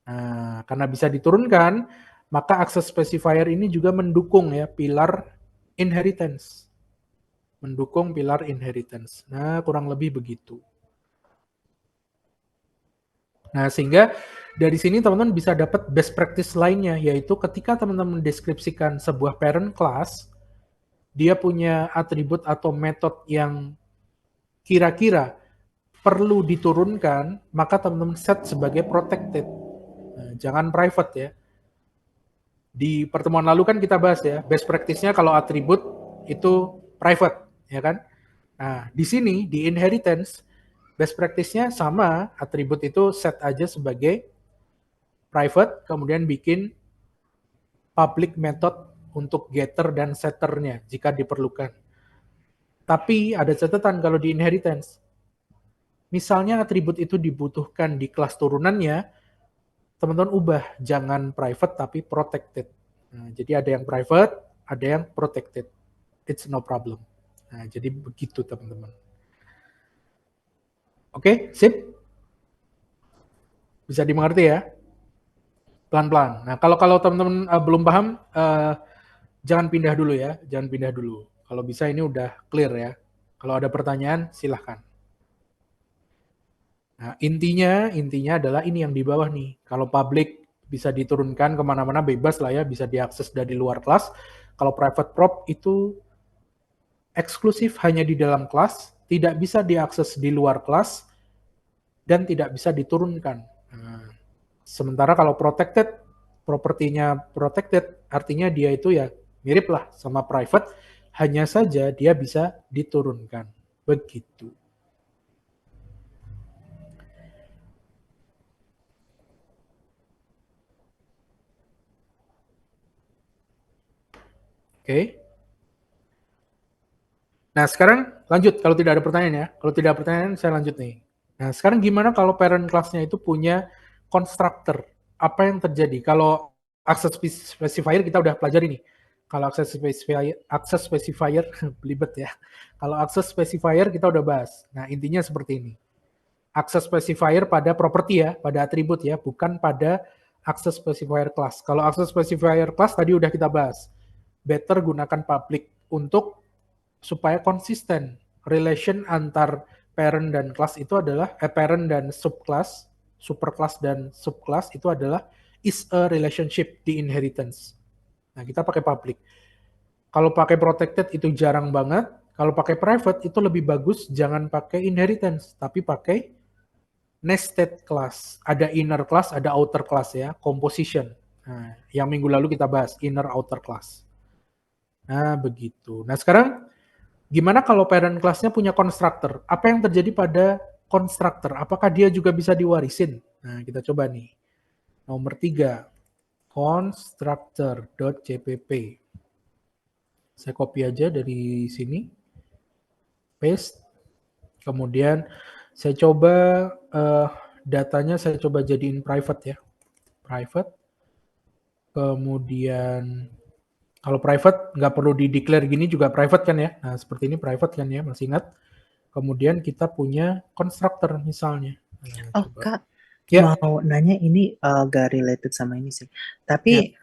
Nah, karena bisa diturunkan, maka access specifier ini juga mendukung ya pilar inheritance. Mendukung pilar inheritance. Nah, kurang lebih begitu. Nah, sehingga dari sini teman-teman bisa dapat best practice lainnya, yaitu ketika teman-teman mendeskripsikan sebuah parent class, dia punya atribut atau metode yang kira-kira perlu diturunkan, maka teman-teman set sebagai protected. Nah, jangan private ya. Di pertemuan lalu kan kita bahas ya, best practice-nya kalau atribut itu private, ya kan? Nah, di sini, di inheritance, best practice-nya sama, atribut itu set aja sebagai private, kemudian bikin public method untuk getter dan setternya jika diperlukan. Tapi ada catatan kalau di inheritance. Misalnya atribut itu dibutuhkan di kelas turunannya, teman-teman ubah, jangan private tapi protected. Nah, jadi ada yang private, ada yang protected. It's no problem. Nah, jadi begitu teman-teman. Oke, sip? Bisa dimengerti ya? Pelan-pelan. Nah, kalau teman-teman belum paham, jangan pindah dulu ya, jangan pindah dulu. Kalau bisa ini udah clear ya. Kalau ada pertanyaan, silahkan. Nah, intinya adalah ini yang di bawah nih. Kalau public bisa diturunkan kemana-mana bebas lah ya, bisa diakses dari luar kelas. Kalau private prop itu eksklusif hanya di dalam kelas, tidak bisa diakses di luar kelas, dan tidak bisa diturunkan. Nah, sementara kalau protected, propertinya protected, artinya dia itu ya mirip lah sama private, hanya saja dia bisa diturunkan. Begitu. Oke. Nah, sekarang lanjut kalau tidak ada pertanyaan ya. Kalau tidak ada pertanyaan, saya lanjut nih. Nah, sekarang gimana kalau parent class-nya itu punya constructor? Apa yang terjadi? Kalau access specifier kita udah pelajari nih. Kalau access specifier belibet ya. Kalau access specifier kita udah bahas. Nah, intinya seperti ini. Access specifier pada property ya, pada atribut ya, bukan pada access specifier class. Kalau access specifier class tadi udah kita bahas. Better gunakan public untuk supaya konsisten. Relation antar parent dan class itu adalah parent dan subclass, superclass dan subclass itu adalah is a relationship di inheritance. Nah, kita pakai public. Kalau pakai protected itu jarang banget. Kalau pakai private itu lebih bagus jangan pakai inheritance, tapi pakai nested class. Ada inner class, ada outer class ya, composition. Nah, yang minggu lalu kita bahas inner outer class. Nah, begitu. Nah, sekarang Gimana kalau parent class-nya punya constructor? Apa yang terjadi pada constructor? Apakah dia juga bisa diwarisin? Nah, kita coba nih. Nomor 3, constructor.cpp. Saya copy aja dari sini, paste. Kemudian saya coba datanya saya coba jadiin private ya. Private. Kemudian kalau private nggak perlu di declare gini juga private kan ya. Nah, seperti ini private kan ya, masih ingat? Kemudian kita punya constructor misalnya. Nah, Oh, coba. Kak, Ya, mau nanya ini gak related sama ini sih. ya. Tapi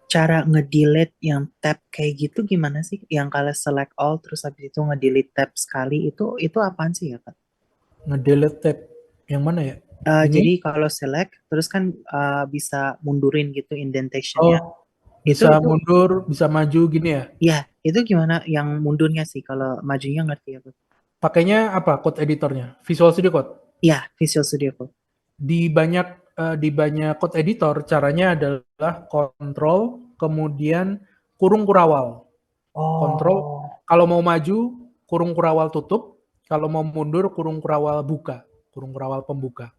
cara ngedelete yang tab kayak gitu gimana sih? Yang kalau select all terus habis itu ngedelete tab sekali itu apaan sih ya, Kak? Ngedelete tab. Yang mana ya? Ini? Jadi kalau select terus kan bisa mundurin gitu Oh, indentationnya. Itu bisa itu mundur, bisa maju gini ya. ya itu gimana yang mundurnya sih? Kalau majunya ngerti aku. Pakainya apa code editornya? Visual Studio Code. Ya, Visual Studio Code. Di banyak code editor caranya adalah kontrol kemudian kurung kurawal. Kontrol Oh, kalau mau maju kurung kurawal tutup, kalau mau mundur kurung kurawal buka, kurung kurawal pembuka.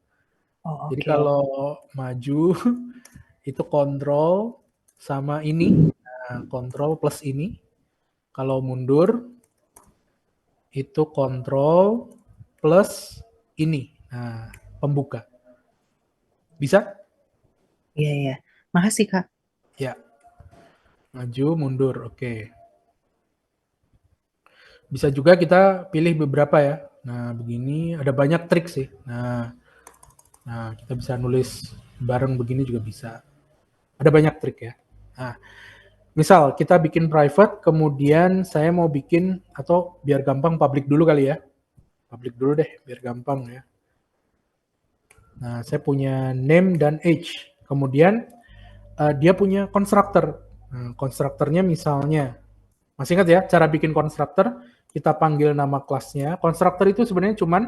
oh Jadi oke. kalau maju itu kontrol sama ini, nah, kontrol plus ini. Kalau mundur itu kontrol plus ini, nah, pembuka. Bisa? Iya iya. Makasih Kak. Ya, maju, mundur, oke. Bisa juga kita pilih beberapa ya. Nah, begini ada banyak trik sih. Nah, kita bisa nulis bareng begini juga bisa. Ada banyak trik ya. Nah, misal kita bikin private, kemudian saya mau bikin atau biar gampang public dulu kali ya. Public dulu deh, biar gampang ya. Nah, saya punya name dan age. Kemudian dia punya constructor. Nah, constructornya misalnya, masih ingat ya cara bikin constructor? Kita panggil nama kelasnya. Constructor itu sebenarnya cuman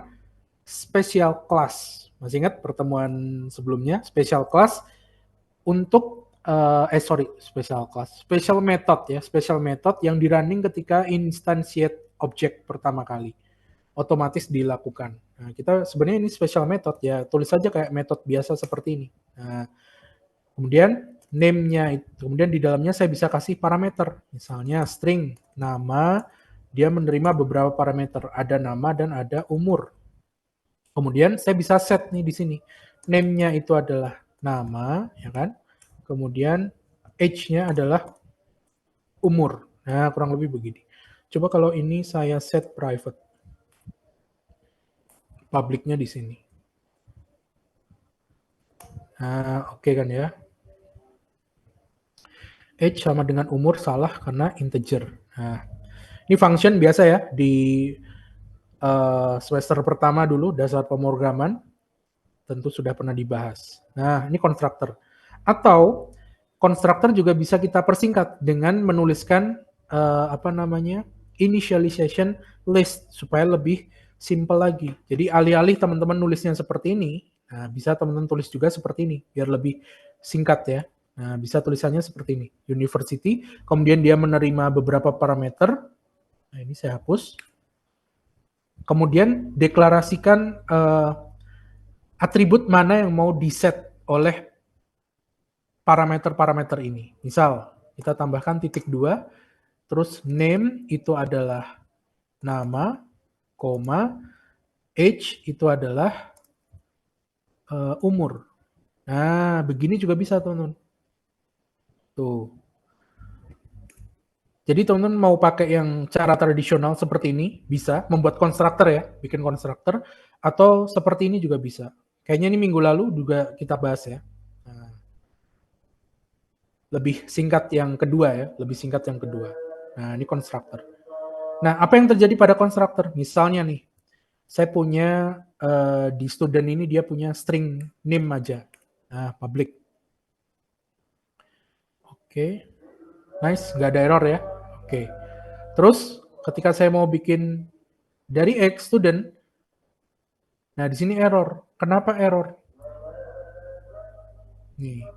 special class. Masih ingat pertemuan sebelumnya? Special class untuk special method ya, special method yang di running ketika instantiate object pertama kali otomatis dilakukan. Nah, kita sebenarnya ini special method ya, tulis saja kayak metode biasa seperti ini. Nah, kemudian name-nya itu, kemudian di dalamnya saya bisa kasih parameter, misalnya string nama, dia menerima beberapa parameter, ada nama dan ada umur. Kemudian saya bisa set nih di sini, name-nya itu adalah nama, ya kan? Kemudian age-nya adalah umur. Nah, kurang lebih begini. Coba kalau ini saya set private, public-nya di sini. Nah, oke kan ya. Age sama dengan umur salah karena integer. Nah, ini function biasa ya di semester pertama dulu, dasar pemrograman, tentu sudah pernah dibahas. Nah, ini constructor. Atau constructor juga bisa kita persingkat dengan menuliskan initialization list supaya lebih simple lagi. Jadi alih-alih teman-teman nulisnya seperti ini, nah bisa teman-teman tulis juga seperti ini biar lebih singkat ya. Nah, bisa tulisannya seperti ini. University, kemudian dia menerima beberapa parameter. Nah, ini saya hapus. Kemudian deklarasikan atribut mana yang mau di-set oleh parameter-parameter ini. Misal, kita tambahkan titik 2, terus name itu adalah nama, koma, age itu adalah umur. Nah, begini juga bisa teman-teman. Tuh. Jadi teman-teman mau pakai yang cara tradisional seperti ini, bisa membuat konstruktor ya, bikin konstruktor, atau seperti ini juga bisa. Kayaknya ini minggu lalu juga kita bahas ya. Nah, lebih singkat yang kedua ya, lebih singkat yang kedua. Nah, ini konstruktor. Nah, apa yang terjadi pada konstruktor? Misalnya nih, saya punya di student ini dia punya string name aja. Nah, public. Oke. Nice, nggak ada error ya. Oke. Terus ketika saya mau bikin dari X student, nah di sini error. Kenapa error? Nih,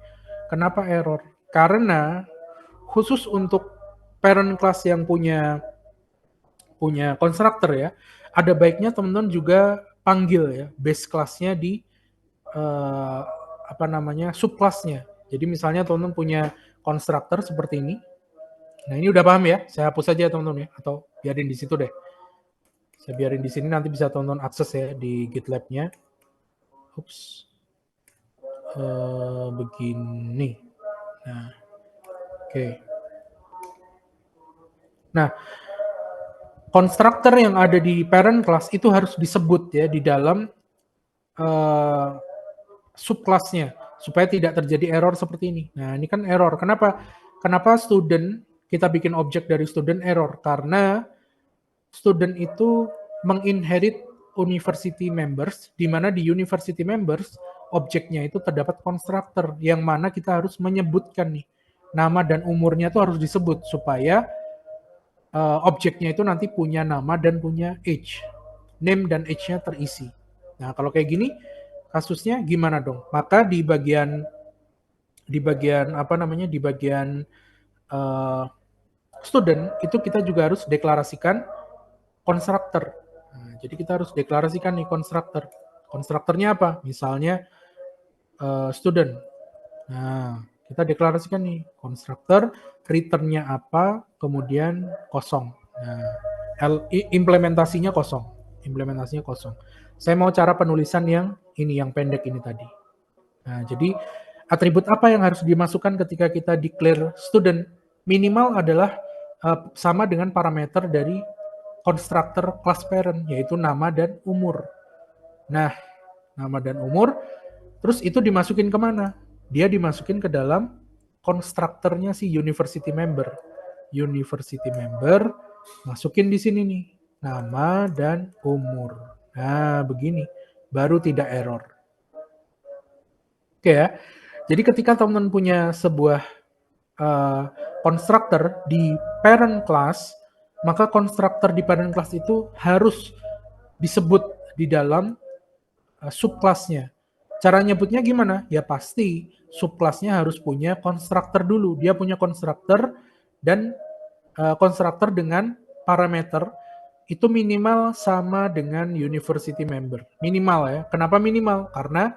kenapa error? Karena khusus untuk parent class yang punya punya constructor ya, ada baiknya teman-teman juga panggil ya base class-nya di subclass-nya. Jadi misalnya teman-teman punya constructor seperti ini. Nah, ini udah paham ya? Saya hapus aja teman-teman ya, atau biarin di situ deh. Saya biarin di sini, nanti bisa teman-teman akses ya di GitLab-nya. Ups. Begini. Nah, oke. Nah, constructor yang ada di parent class itu harus disebut ya di dalam subclass-nya supaya tidak terjadi error seperti ini. Nah, ini kan error. Kenapa student kita bikin objek dari student error? Karena student itu menginherit university members, di mana di university members objeknya itu terdapat constructor yang mana kita harus menyebutkan nih nama dan umurnya itu harus disebut supaya objeknya itu nanti punya nama dan punya age, name dan age-nya terisi. Nah, kalau kayak gini kasusnya gimana dong? Maka di bagian student itu kita juga harus deklarasikan constructor. Nah, jadi kita harus deklarasikan nih constructor. Constructornya apa? Misalnya student. Nah, kita deklarasikan nih constructor, return-nya apa, kemudian kosong. Nah, implementasinya kosong. Implementasinya kosong. Saya mau cara penulisan yang pendek ini tadi. Nah, jadi atribut apa yang harus dimasukkan ketika kita declare student? Minimal adalah sama dengan parameter dari constructor class parent, yaitu nama dan umur. Nah, nama dan umur, terus itu dimasukin kemana? Dia dimasukin ke dalam constructornya si university member. University member, masukin di sini nih, nama dan umur. Nah, begini, baru tidak error. Oke ya, jadi ketika teman-teman punya sebuah constructor di parent class, maka constructor di parent class itu harus disebut di dalam subclass-nya. Cara nyebutnya gimana? Ya pasti subclass-nya harus punya constructor dulu. Dia punya constructor dan constructor dengan parameter itu minimal sama dengan university member. Minimal ya. Kenapa minimal? Karena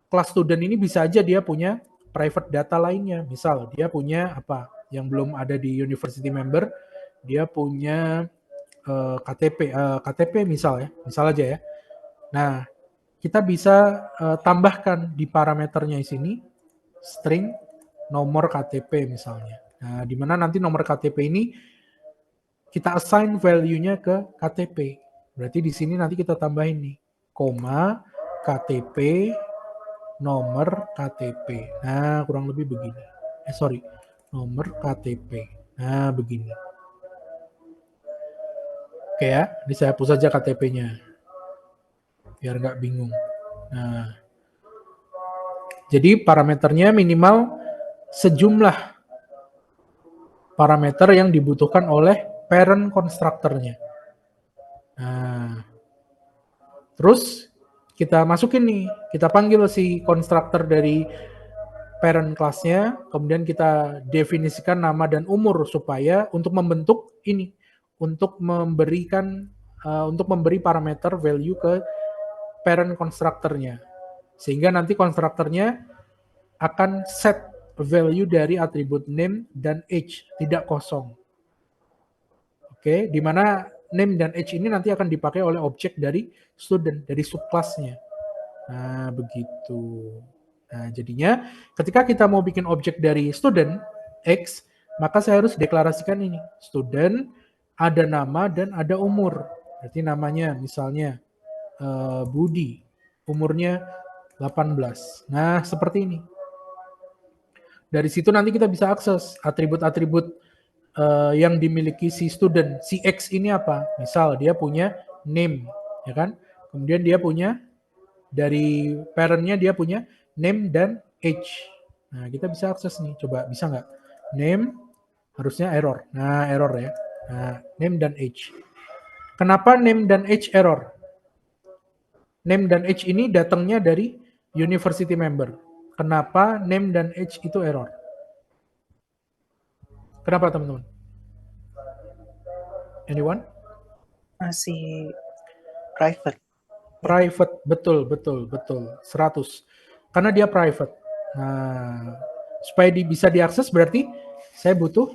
kelas student ini bisa aja dia punya private data lainnya. Misal dia punya apa yang belum ada di university member, dia punya KTP misal ya. Misal aja ya. Nah, kita bisa tambahkan di parameternya di sini string nomor KTP misalnya. Nah, di mana nanti nomor KTP ini kita assign value-nya ke KTP. Berarti di sini nanti kita tambahin nih, koma KTP nomor KTP. Nah, kurang lebih begini. Nomor KTP. Nah, begini. Oke ya, ini saya hapus saja KTP-nya. Biar nggak bingung. Nah, jadi parameternya minimal sejumlah parameter yang dibutuhkan oleh parent constructor-nya. Nah, terus kita masukin nih, kita panggil si constructor dari parent class-nya, kemudian kita definisikan nama dan umur supaya untuk membentuk ini, untuk memberi parameter value ke parent constructor-nya. Sehingga nanti constructor-nya akan set value dari atribut name dan age, tidak kosong. Oke, di mana name dan age ini nanti akan dipakai oleh objek dari student, dari subclass-nya. Nah, begitu. Nah, jadinya ketika kita mau bikin objek dari student, X, maka saya harus deklarasikan ini. Student, ada nama dan ada umur. Berarti namanya misalnya Budi, umurnya 18. Nah, seperti ini. Dari situ nanti kita bisa akses atribut-atribut yang dimiliki si student, si X ini apa? Misal dia punya name, ya kan? Kemudian dia punya dari parent-nya dia punya name dan age. Nah, kita bisa akses nih. Coba bisa nggak? Name harusnya error. Nah, error ya. Nah, name dan age. Kenapa name dan age error? Name dan age ini datangnya dari university member. Kenapa name dan age itu error? Kenapa teman-teman? Anyone? Masih private. Private, betul, 100. Karena dia private. Nah, supaya bisa diakses berarti saya butuh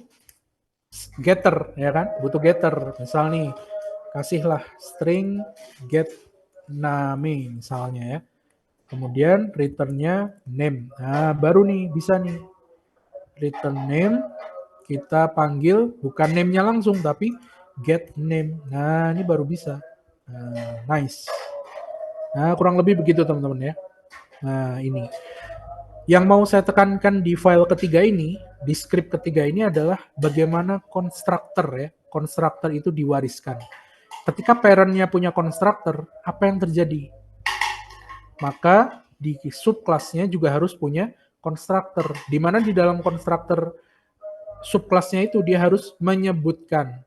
getter, ya kan? Butuh getter. Misal nih, kasihlah string get name misalnya ya. Kemudian returnnya name. Nah, baru nih bisa nih. Return name, kita panggil bukan name-nya langsung, tapi get name. Nah, ini baru bisa. Nah, nice. Nah, kurang lebih begitu teman-teman ya. Nah, ini. Yang mau saya tekankan di file ketiga ini, di script ketiga ini adalah bagaimana constructor ya. Constructor itu diwariskan. Ketika parent-nya punya constructor, apa yang terjadi? Maka di subclass-nya juga harus punya constructor. Di mana di dalam constructor subclass-nya itu dia harus menyebutkan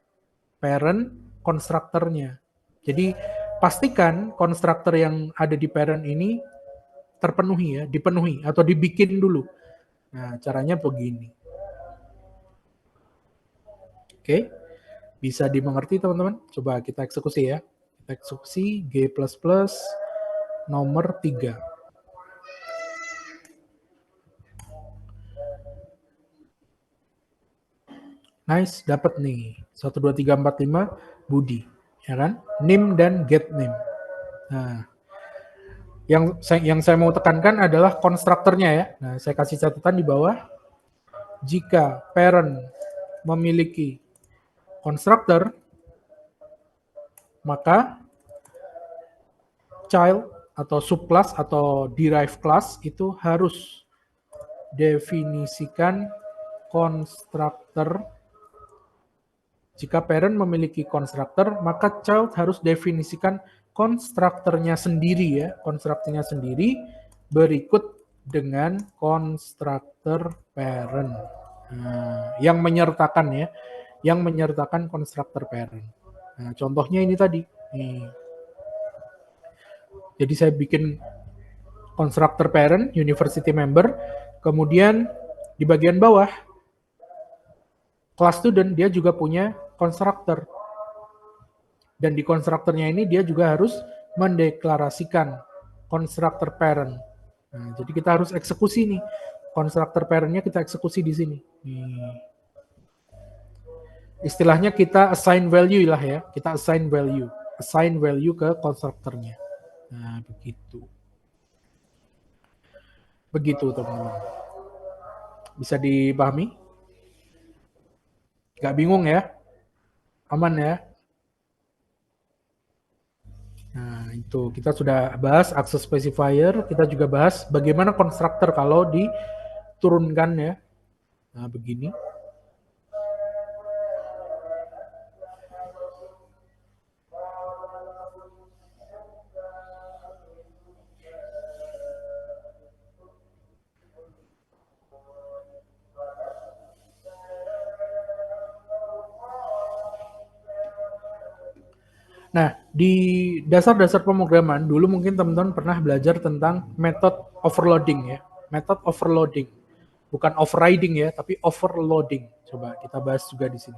parent constructor-nya. Jadi pastikan constructor yang ada di parent ini terpenuhi ya, dipenuhi atau dibikin dulu. Nah, caranya begini. Oke, bisa dimengerti teman-teman? Coba kita eksekusi ya. Kita eksekusi G++ nomor 3. Nice, dapat nih. 1, 2, 3, 4, 5, Budi. Ya kan? Name dan get name. Nah, yang saya mau tekankan adalah konstruktornya ya. Nah, saya kasih catatan di bawah. Jika parent memiliki konstruktor, maka child atau subclass atau derived class itu harus definisikan konstruktor. Jika parent memiliki konstruktor, maka child harus definisikan konstruktornya sendiri ya, konstruktornya sendiri berikut dengan konstruktor parent. Nah, yang menyertakan ya, yang menyertakan konstruktor parent. Nah, contohnya ini tadi. Nih. Jadi saya bikin konstruktor parent, university member, kemudian di bagian bawah kelas student dia juga punya konstruktor. Dan di konstruktornya ini dia juga harus mendeklarasikan konstruktor parent. Nah, jadi kita harus eksekusi nih. Konstruktor parentnya kita eksekusi di sini. Nih. Istilahnya kita assign value lah ya. Kita assign value. Assign value ke konstruktornya. Nah, begitu. Begitu teman-teman. Bisa dipahami? Gak bingung ya? Aman ya? Nah, itu kita sudah bahas access specifier, kita juga bahas bagaimana konstruktor kalau diturunkan ya. Nah, begini. Nah, di dasar-dasar pemrograman, dulu mungkin teman-teman pernah belajar tentang method overloading ya. Method overloading. Bukan overriding ya, tapi overloading. Coba kita bahas juga di sini.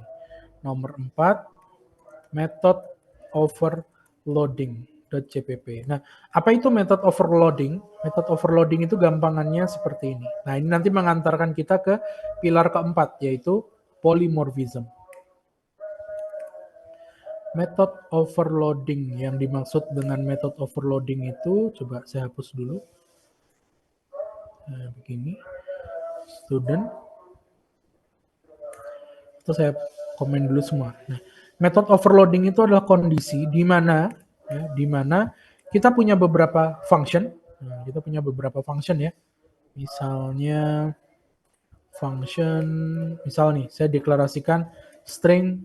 Nomor 4, method overloading.cpp. Nah, apa itu method overloading? Method overloading itu gampangannya seperti ini. Nah, ini nanti mengantarkan kita ke pilar keempat, yaitu polymorphism. Method overloading, yang dimaksud dengan method overloading itu, coba saya hapus dulu. Nah, begini. Student. Itu saya komen dulu semua. Nah, method overloading itu adalah kondisi di mana kita punya beberapa function. Nah, kita punya beberapa function ya. Misalnya function, misal nih, saya deklarasikan string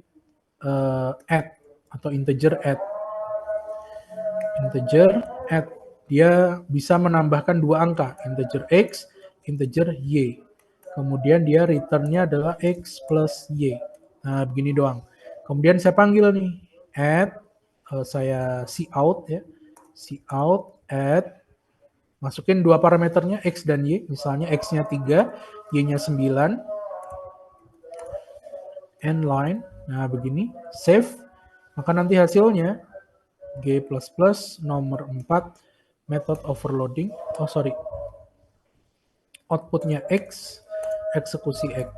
add atau integer add. Integer add, dia bisa menambahkan 2 angka, integer x, integer y. Kemudian dia return-nya adalah x plus y. Nah, begini doang. Kemudian saya panggil nih, add, saya cout ya, cout add, masukin 2 parameternya x dan y, misalnya x-nya 3, y-nya 9, end line. Nah, begini, save. Maka nanti hasilnya G++ nomor 4 method overloading. Outputnya X, eksekusi X.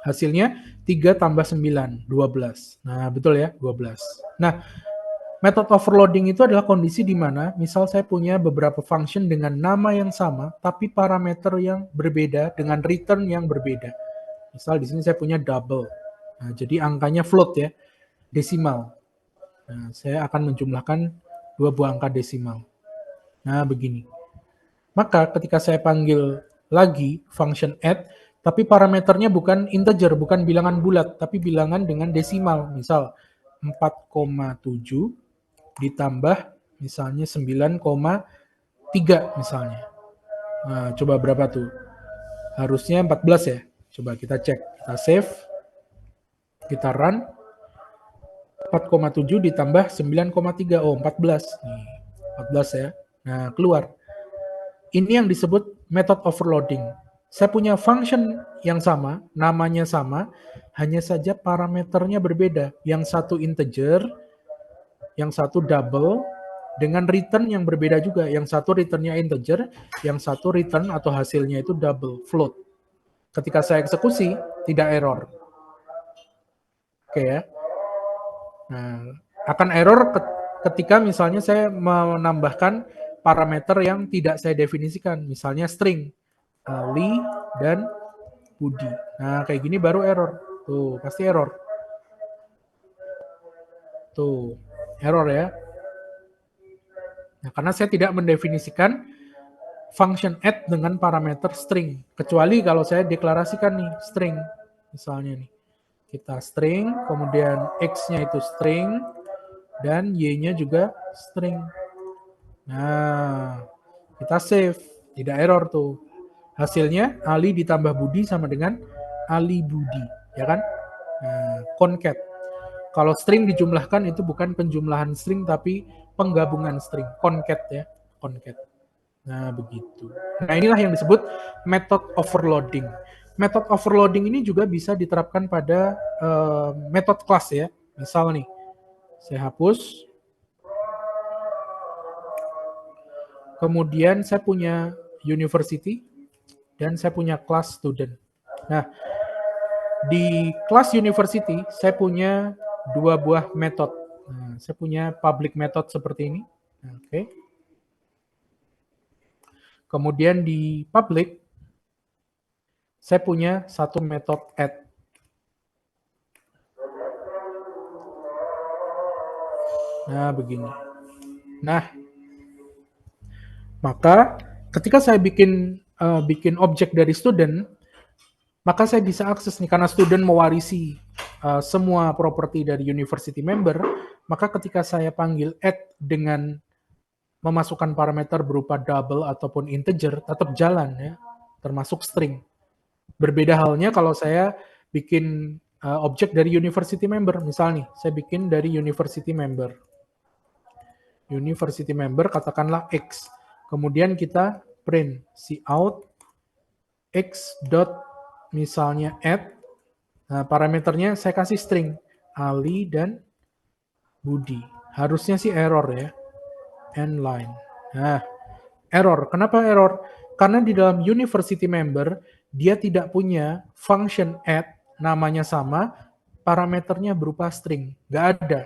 Hasilnya 3 tambah 9, 12. Nah, betul ya, 12. Nah, method overloading itu adalah kondisi di mana misal saya punya beberapa function dengan nama yang sama, tapi parameter yang berbeda dengan return yang berbeda. Misal di sini saya punya double. Nah, jadi angkanya float ya, desimal. Nah, saya akan menjumlahkan dua buah angka desimal. Nah, begini. Maka ketika saya panggil lagi function add, tapi parameternya bukan integer, bukan bilangan bulat, tapi bilangan dengan desimal. Misal 4,7 ditambah misalnya 9,3 misalnya. Nah, coba berapa tuh? Harusnya 14 ya. Coba kita cek. Kita save. Kita run. 4,7 ditambah 9,3. Oh, 14. Nih, 14 ya. Nah, keluar. Ini yang disebut method overloading. Saya punya function yang sama, namanya sama, hanya saja parameternya berbeda. Yang satu integer, yang satu double, dengan return yang berbeda juga. Yang satu returnnya integer, yang satu return atau hasilnya itu double, float. Ketika saya eksekusi, tidak error. Oke ya. Nah, akan error ketika misalnya saya menambahkan parameter yang tidak saya definisikan. Misalnya string, Ali dan Budi. Nah, kayak gini baru error. Tuh, pasti error. Tuh, error ya. Nah, karena saya tidak mendefinisikan function add dengan parameter string. Kecuali kalau saya deklarasikan nih, string. Misalnya nih, kita string, kemudian X-nya itu string, dan Y-nya juga string. Nah, kita save. Tidak error tuh. Hasilnya, Ali ditambah Budi sama dengan Ali Budi. Ya kan? Nah, concat. Kalau string dijumlahkan itu bukan penjumlahan string, tapi penggabungan string. Concat ya. Concat. Nah, begitu. Nah, inilah yang disebut method overloading. Method overloading ini juga bisa diterapkan pada method class ya. Misal nih, saya hapus. Kemudian saya punya university dan saya punya class student. Nah, di class university saya punya dua buah method. Nah, saya punya public method seperti ini. Oke. Kemudian di public saya punya satu method add. Nah, begini. Nah, maka ketika saya bikin objek dari student, maka saya bisa akses nih karena student mewarisi semua properti dari university member, maka ketika saya panggil add dengan memasukkan parameter berupa double ataupun integer, tetap jalan ya, termasuk string. Berbeda halnya kalau saya bikin objek dari university member, misal nih, saya bikin dari university member. University member katakanlah X. Kemudian kita print cout X dot misalnya add. Nah, parameternya saya kasih string Ali dan Budi. Harusnya sih error ya. End line. Nah, error. Kenapa error? Karena di dalam university member dia tidak punya function add namanya sama, parameternya berupa string. Nggak ada.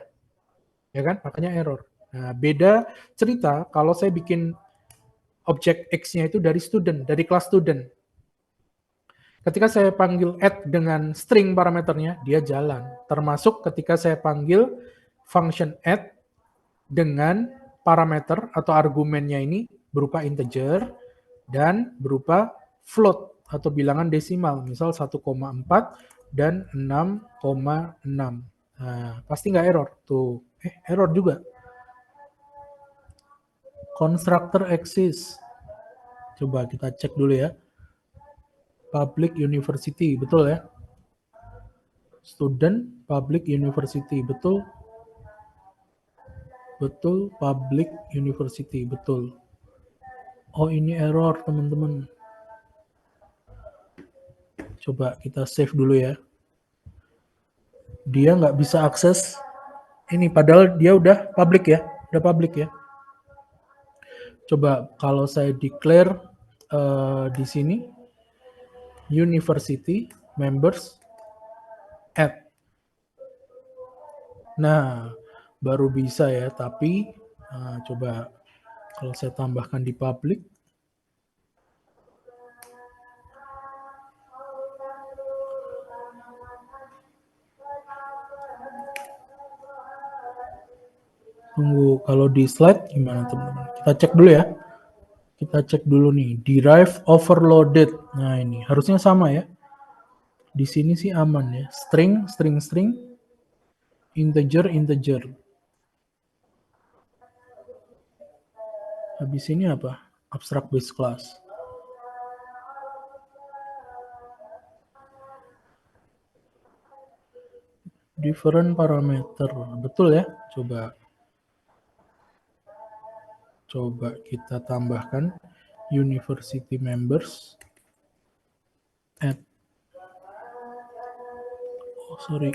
Ya kan? Makanya error. Nah, beda cerita kalau saya bikin objek X-nya itu dari student, dari kelas student. Ketika saya panggil add dengan string parameternya, dia jalan. Termasuk ketika saya panggil function add dengan parameter atau argumennya ini berupa integer dan berupa float atau bilangan desimal. Misal 1,4 dan 6,6. Nah, pasti nggak error. Tuh, error juga. Constructor exists. Coba kita cek dulu ya. Public university, betul ya? Student public university, betul? Betul, public university, betul. Oh, ini error, teman-teman. Coba kita save dulu ya. Dia nggak bisa akses Ini padahal dia udah public ya. Coba kalau saya declare di sini university members add. Nah, baru bisa ya, tapi coba kalau saya tambahkan di public. Tunggu, kalau di slide gimana teman-teman? Kita cek dulu ya. Kita cek dulu nih, derive overloaded. Nah ini, harusnya sama ya. Di sini sih aman ya. String, integer. Habis ini apa? Abstract base class. Different parameter. Betul ya? Coba kita tambahkan university members add. Oh, sorry.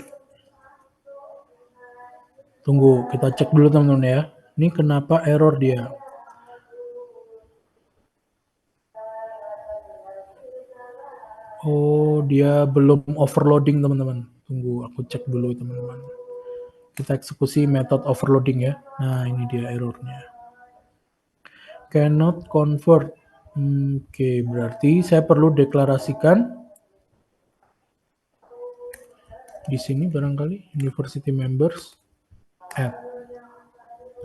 Tunggu, kita cek dulu teman-teman ya. Ini kenapa error dia? Oh, dia belum overloading teman-teman. Tunggu, aku cek dulu teman-teman. Kita eksekusi method overloading ya. Nah, ini dia errornya. Cannot convert. Oke, berarti saya perlu deklarasikan di sini barangkali university members add.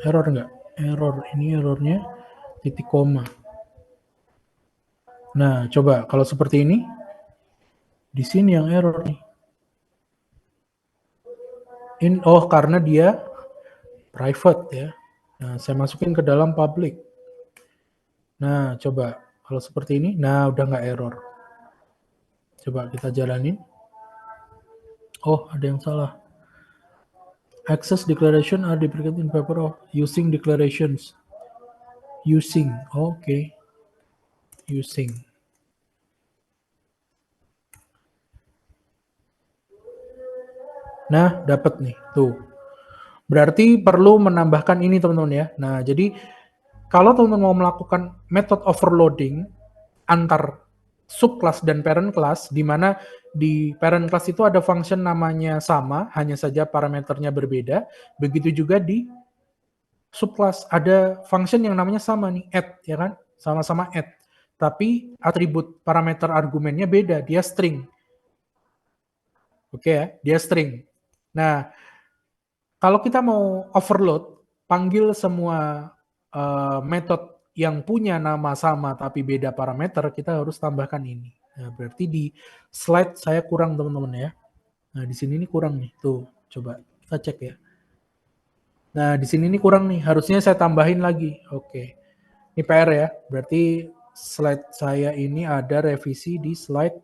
Error enggak? Error. Ini errornya titik koma. Nah, coba kalau seperti ini. Di sini yang error nih. Oh, karena dia private ya. Nah, saya masukin ke dalam public. Nah, coba kalau seperti ini, nah udah nggak error. Coba kita jalanin. Oh, ada yang salah. Access declaration are depicted in paper of using declarations. Using, oke. Using. Nah, dapat nih, tuh. Berarti perlu menambahkan ini teman-teman ya. Nah, jadi kalau teman-teman mau melakukan method overloading antar subclass dan parent class, di mana di parent class itu ada function namanya sama, hanya saja parameternya berbeda. Begitu juga di subclass ada function yang namanya sama nih, add, ya kan? Sama-sama add. Tapi atribut parameter argumennya beda, dia string. Oke ya, dia string. Nah, kalau kita mau overload, panggil semua metode yang punya nama sama tapi beda parameter, kita harus tambahkan ini. Nah, berarti di slide saya kurang teman-teman ya. Nah, di sini ini kurang nih. Tuh, coba kita cek ya. Nah, di sini ini kurang nih. Harusnya saya tambahin lagi. Oke. Ini PR ya. Berarti slide saya ini ada revisi di slide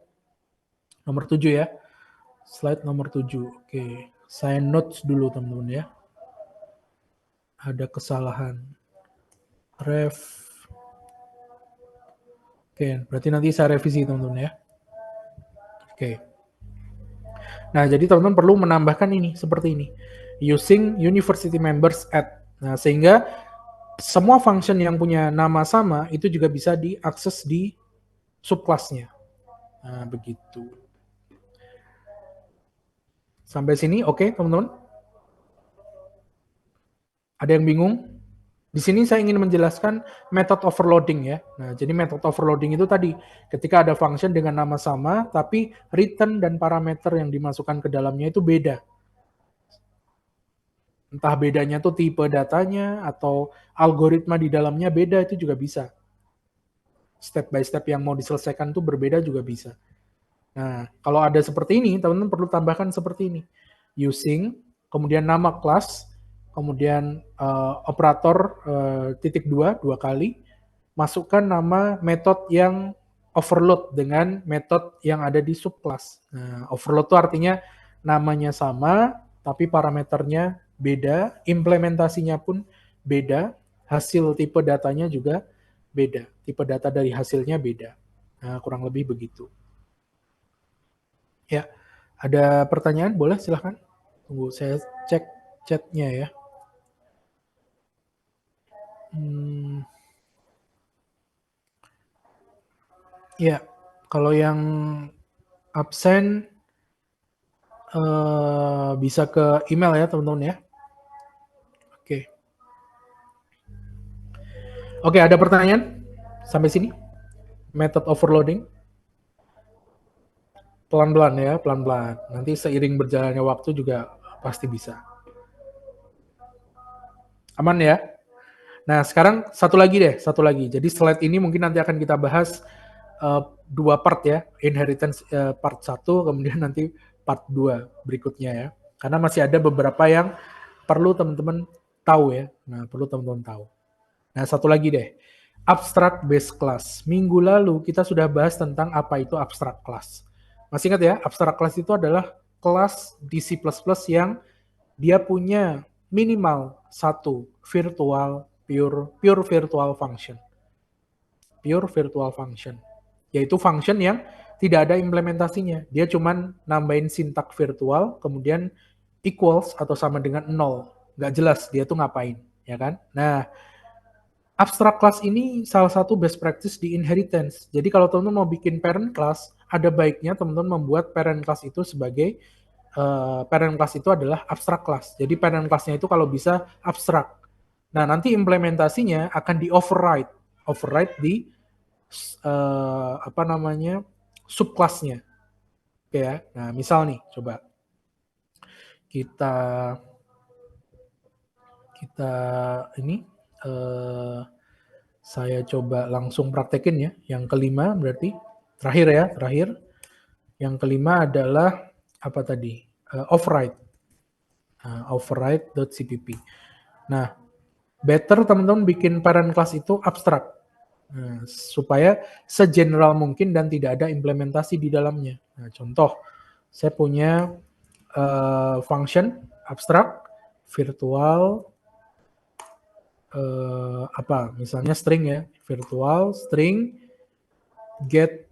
nomor 7 ya. Slide nomor 7. Oke. Saya notes dulu teman-teman ya. Ada kesalahan. Oke, berarti nanti saya revisi teman-teman ya. Oke. Nah, jadi teman-teman perlu menambahkan ini seperti ini. Using university members add. Nah, sehingga semua function yang punya nama sama itu juga bisa diakses di subclassnya. Nah, begitu. Sampai sini oke, teman-teman? Ada yang bingung? Di sini saya ingin menjelaskan method overloading ya. Nah, jadi method overloading itu tadi ketika ada function dengan nama sama tapi return dan parameter yang dimasukkan ke dalamnya itu beda. Entah bedanya tuh tipe datanya atau algoritma di dalamnya beda, itu juga bisa. Step by step yang mau diselesaikan tuh berbeda juga bisa. Nah, kalau ada seperti ini, teman-teman perlu tambahkan seperti ini. Using, kemudian nama kelas, kemudian operator titik dua kali, masukkan nama metode yang overload dengan metode yang ada di subclass. Nah, overload itu artinya namanya sama, tapi parameternya beda, implementasinya pun beda, hasil tipe datanya juga beda, tipe data dari hasilnya beda. Nah, kurang lebih begitu. Ya, ada pertanyaan? Boleh, silahkan. Tunggu, saya cek chatnya ya. Ya, kalau yang absen bisa ke email ya teman-teman ya. Oke. Oke, ada pertanyaan sampai sini? Method overloading? Pelan-pelan ya, pelan-pelan. Nanti seiring berjalannya waktu juga pasti bisa. Aman ya? Nah, sekarang satu lagi deh, satu lagi. Jadi slide ini mungkin nanti akan kita bahas 2 part ya. Inheritance part 1, kemudian nanti part 2 berikutnya ya. Karena masih ada beberapa yang perlu teman-teman tahu ya. Nah, perlu teman-teman tahu. Nah, satu lagi deh. Abstract base class. Minggu lalu kita sudah bahas tentang apa itu abstract class. Masih ingat ya, abstract class itu adalah kelas di C++ yang dia punya minimal satu pure virtual function. Pure virtual function. Yaitu function yang tidak ada implementasinya. Dia cuman nambahin sintak virtual, kemudian equals atau sama dengan 0. Nggak jelas dia tuh ngapain, ya kan? Nah, abstract class ini salah satu best practice di inheritance. Jadi kalau teman-teman mau bikin parent class, ada baiknya teman-teman membuat parent class itu sebagai parent class itu adalah abstract class. Jadi parent class-nya itu kalau bisa abstrak. Nah, nanti implementasinya akan di override di subclass-nya. Oke ya. Nah, misal nih, coba kita ini saya coba langsung praktekin ya. Yang kelima berarti terakhir. Yang kelima adalah apa tadi? Override. Override.cpp. Nah, better teman-teman bikin parent class itu abstrak. Nah, supaya segeneral mungkin dan tidak ada implementasi di dalamnya. Nah, contoh, saya punya function abstrak virtual misalnya string ya, virtual string get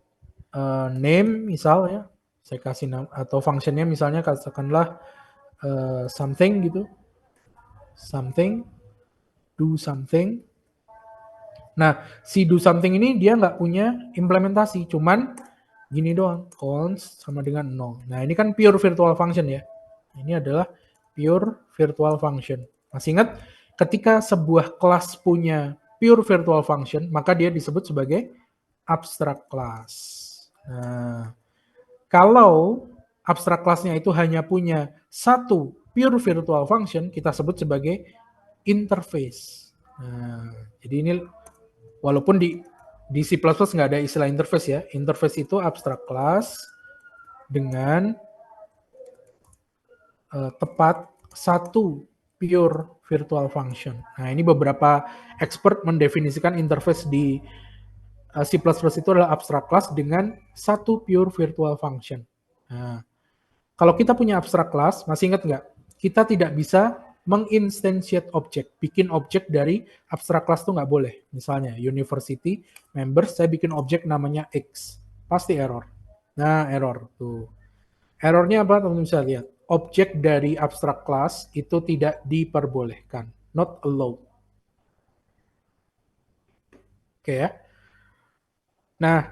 name misal ya, saya kasih nama atau functionnya misalnya katakanlah something gitu, something, do something. Nah, si do something ini dia nggak punya implementasi, cuman gini doang, const sama dengan 0. Nah, ini kan pure virtual function ya. Ini adalah pure virtual function. Masih ingat? Ketika sebuah kelas punya pure virtual function, maka dia disebut sebagai abstract class. Nah, kalau abstract class-nya itu hanya punya satu pure virtual function, kita sebut sebagai interface. Nah, jadi ini walaupun di C++ nggak ada istilah interface ya. Interface itu abstract class dengan tepat satu pure virtual function. Nah, ini beberapa expert mendefinisikan interface di C++ itu adalah abstract class dengan satu pure virtual function. Nah, kalau kita punya abstract class, masih ingat nggak? Kita tidak bisa menginstantiate object. Bikin objek dari abstract class itu nggak boleh. Misalnya, university members, saya bikin objek namanya X. Pasti error. Nah, error. Tuh. Errornya apa? Teman-teman bisa lihat. Objek dari abstract class itu tidak diperbolehkan. Not allowed. Oke ya. Nah,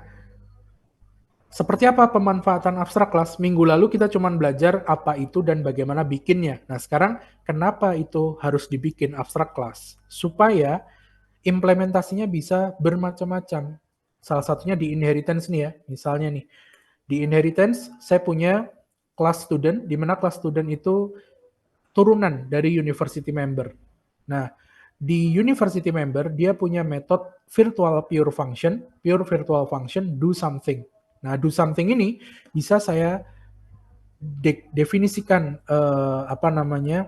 seperti apa pemanfaatan abstract class? Minggu lalu kita cuma belajar apa itu dan bagaimana bikinnya. Nah, sekarang kenapa itu harus dibikin abstract class? Supaya implementasinya bisa bermacam-macam. Salah satunya di inheritance nih ya. Misalnya nih, di inheritance saya punya class student, di mana class student itu turunan dari university member. Nah, di university member dia punya metode virtual virtual function do something. Nah, do something ini bisa saya definisikan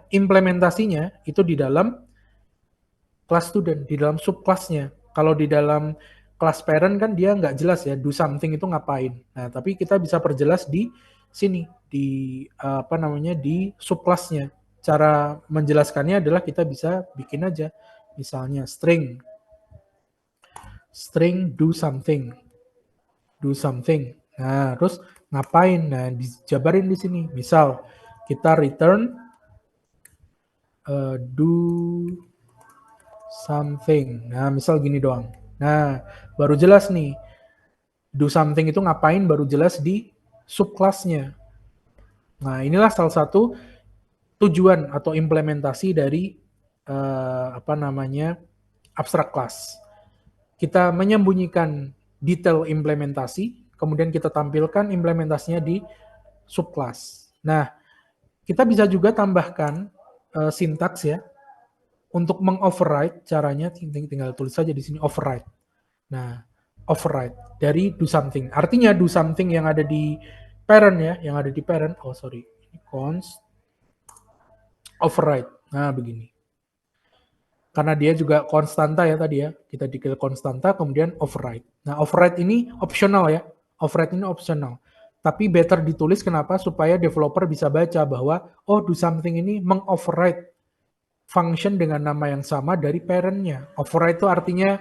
implementasinya itu di dalam kelas student, di dalam subkelasnya. Kalau di dalam kelas parent kan dia nggak jelas ya, do something itu ngapain. Nah, tapi kita bisa perjelas di sini, di di subkelasnya. Cara menjelaskannya adalah kita bisa bikin aja, misalnya string do something. Nah, terus ngapain? Nah, dijabarin di sini. Misal kita return do something. Nah, misal gini doang. Nah, baru jelas nih. Do something itu ngapain baru jelas di subclass-nya. Nah, inilah salah satu tujuan atau implementasi dari abstract class. Kita menyembunyikan detail implementasi, kemudian kita tampilkan implementasinya di subclass. Nah, kita bisa juga tambahkan sintaks ya untuk mengoverride. Caranya tinggal tulis saja di sini override. Nah, override dari do something. Artinya do something yang ada di parent ya, yang ada di parent. Oh sorry, ini const override. Nah begini. Karena dia juga konstanta ya tadi ya, kita declare konstanta kemudian override. Nah override ini optional ya, override ini optional. Tapi better ditulis kenapa? Supaya developer bisa baca bahwa oh do something ini mengoverride function dengan nama yang sama dari parent-nya. Override itu artinya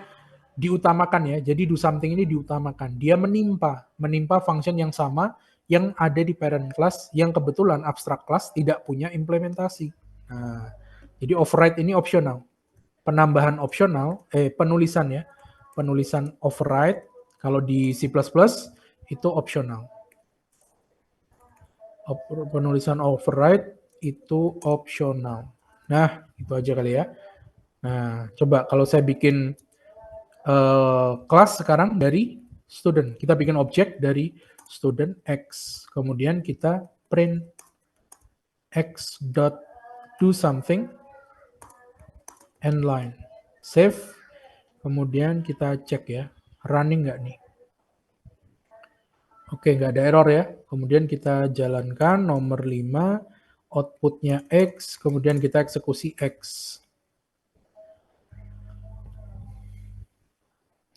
diutamakan ya. Jadi do something ini diutamakan. Dia menimpa function yang sama yang ada di parent class yang kebetulan abstract class tidak punya implementasi. Nah, jadi override ini optional. Penambahan optional, penulisan ya. Penulisan override kalau di C++ itu optional. Penulisan override itu optional. Nah, itu aja kali ya. Nah, coba kalau saya bikin kelas sekarang dari student. Kita bikin objek dari student X. Kemudian kita print x.doSomething end line. Save. Kemudian kita cek ya. Running nggak nih? Oke, nggak ada error ya. Kemudian kita jalankan nomor 5. Outputnya X. Kemudian kita eksekusi X.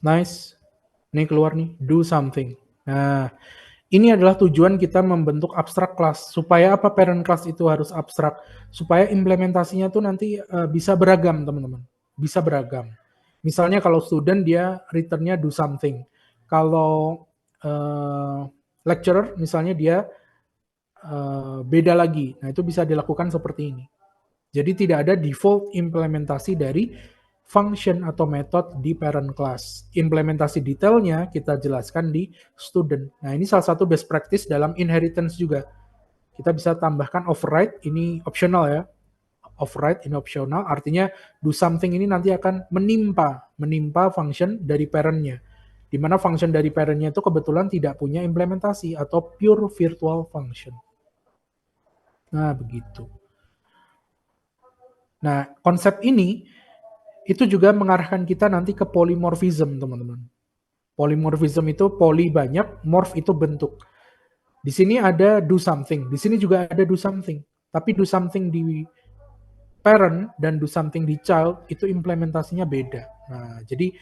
Nice. Ini keluar nih, do something. Nah, ini adalah tujuan kita membentuk abstract class. Supaya apa parent class itu harus abstrak? Supaya implementasinya tuh nanti bisa beragam, teman-teman. Bisa beragam. Misalnya kalau student dia return-nya do something. Kalau lecturer misalnya dia beda lagi. Nah, itu bisa dilakukan seperti ini. Jadi tidak ada default implementasi dari function atau method di parent class. Implementasi detailnya kita jelaskan di student. Nah, ini salah satu best practice dalam inheritance juga. Kita bisa tambahkan override, ini optional ya. Override ini optional, artinya do something ini nanti akan menimpa function dari parent-nya. Di mana function dari parent-nya itu kebetulan tidak punya implementasi atau pure virtual function. Nah, begitu. Nah, konsep ini itu juga mengarahkan kita nanti ke polymorphism, teman-teman. Polymorphism itu poly banyak, morph itu bentuk. Di sini ada do something, di sini juga ada do something. Tapi do something di parent dan do something di child itu implementasinya beda. Nah, jadi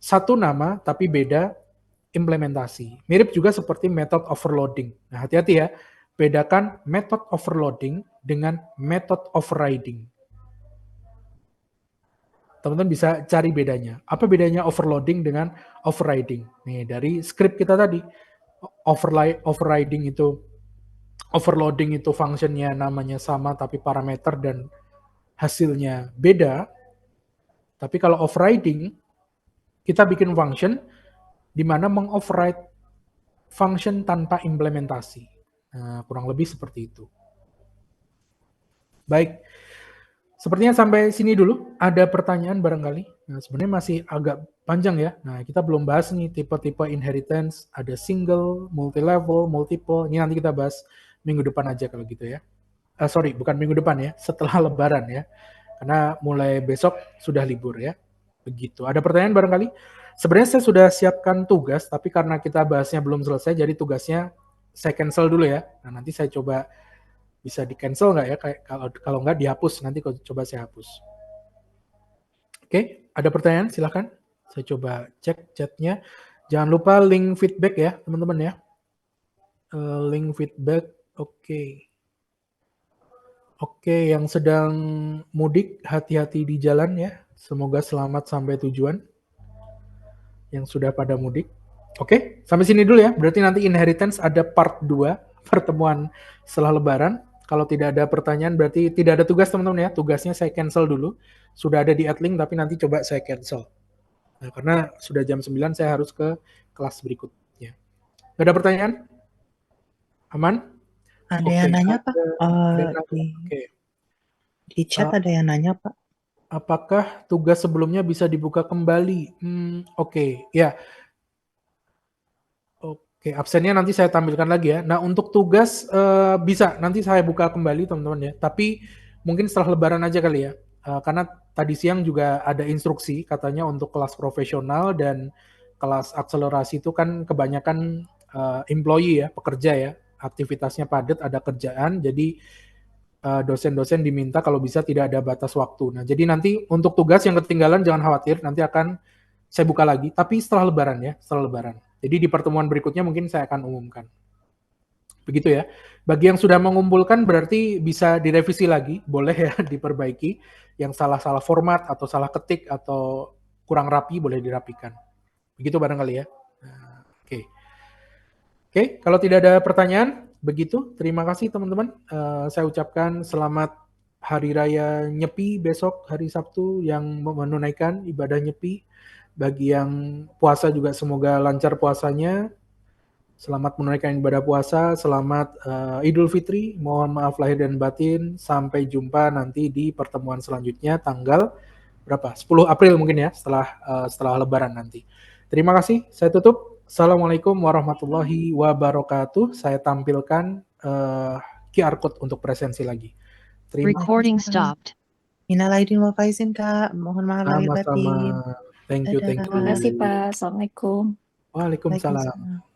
satu nama tapi beda implementasi. Mirip juga seperti method overloading. Nah, hati-hati ya, bedakan method overloading dengan method overriding. Teman-teman bisa cari bedanya. Apa bedanya overloading dengan overriding? Nih, dari script kita tadi, overloading itu functionnya namanya sama tapi parameter dan hasilnya beda. Tapi kalau overriding, kita bikin function di mana mengoverride function tanpa implementasi. Nah, kurang lebih seperti itu. Baik. Sepertinya sampai sini dulu. Ada pertanyaan barangkali? Nah, sebenarnya masih agak panjang ya. Nah, kita belum bahas nih tipe-tipe inheritance. Ada single, multi-level, multiple. Ini nanti kita bahas minggu depan aja kalau gitu ya. Sorry, bukan minggu depan ya. Setelah lebaran ya. Karena mulai besok sudah libur ya. Begitu. Ada pertanyaan barangkali? Sebenarnya saya sudah siapkan tugas, tapi karena kita bahasnya belum selesai, jadi tugasnya saya cancel dulu ya. Nah, nanti saya coba bisa di-cancel nggak ya? Kalau nggak dihapus, nanti coba saya hapus. Oke, ada pertanyaan? Silahkan. Saya coba cek chatnya. Jangan lupa link feedback ya, teman-teman ya. Link feedback, oke. Oke, yang sedang mudik, hati-hati di jalan ya. Semoga selamat sampai tujuan. Yang sudah pada mudik. Oke, sampai sini dulu ya. Berarti nanti inheritance ada part 2, pertemuan setelah lebaran. Kalau tidak ada pertanyaan berarti tidak ada tugas teman-teman ya. Tugasnya saya cancel dulu. Sudah ada di Adlink tapi nanti coba saya cancel. Nah, karena sudah jam 9 saya harus ke kelas berikutnya. Gak ada pertanyaan? Aman? Ada Oke, yang nanya Pak? ada yang nanya. Di, Oke. di chat ada yang nanya Pak. Apakah tugas sebelumnya bisa dibuka kembali? Oke, ya. Oke, absennya nanti saya tampilkan lagi ya. Nah, untuk tugas bisa nanti saya buka kembali teman-teman ya. Tapi mungkin setelah Lebaran aja kali ya. Karena tadi siang juga ada instruksi katanya untuk kelas profesional dan kelas akselerasi itu kan kebanyakan employee ya, pekerja ya. Aktivitasnya padat, ada kerjaan. Jadi dosen-dosen diminta kalau bisa tidak ada batas waktu. Nah, jadi nanti untuk tugas yang ketinggalan jangan khawatir, nanti akan saya buka lagi. Tapi setelah Lebaran ya, setelah Lebaran. Jadi di pertemuan berikutnya mungkin saya akan umumkan. Begitu ya. Bagi yang sudah mengumpulkan berarti bisa direvisi lagi, boleh ya diperbaiki. Yang salah-salah format atau salah ketik atau kurang rapi boleh dirapikan. Begitu barangkali ya. Nah, oke. Oke, kalau tidak ada pertanyaan, begitu. Terima kasih teman-teman. Saya ucapkan selamat Hari Raya Nyepi besok, hari Sabtu yang menunaikan ibadah Nyepi. Bagi yang puasa juga semoga lancar puasanya. Selamat menunaikan ibadah puasa, selamat Idul Fitri, mohon maaf lahir dan batin, sampai jumpa nanti di pertemuan selanjutnya tanggal berapa? 10 April mungkin ya, setelah Lebaran nanti. Terima kasih, saya tutup. Assalamualaikum warahmatullahi wabarakatuh. Saya tampilkan QR code untuk presensi lagi. Terima Recording stopped. Minal aidin wal faizin Kak. Mohon maaf lahir sama-sama. batin. Thank you, thank Dadah. you. Terima kasih Pak. Assalamualaikum. Waalaikumsalam. Waalaikumsalam.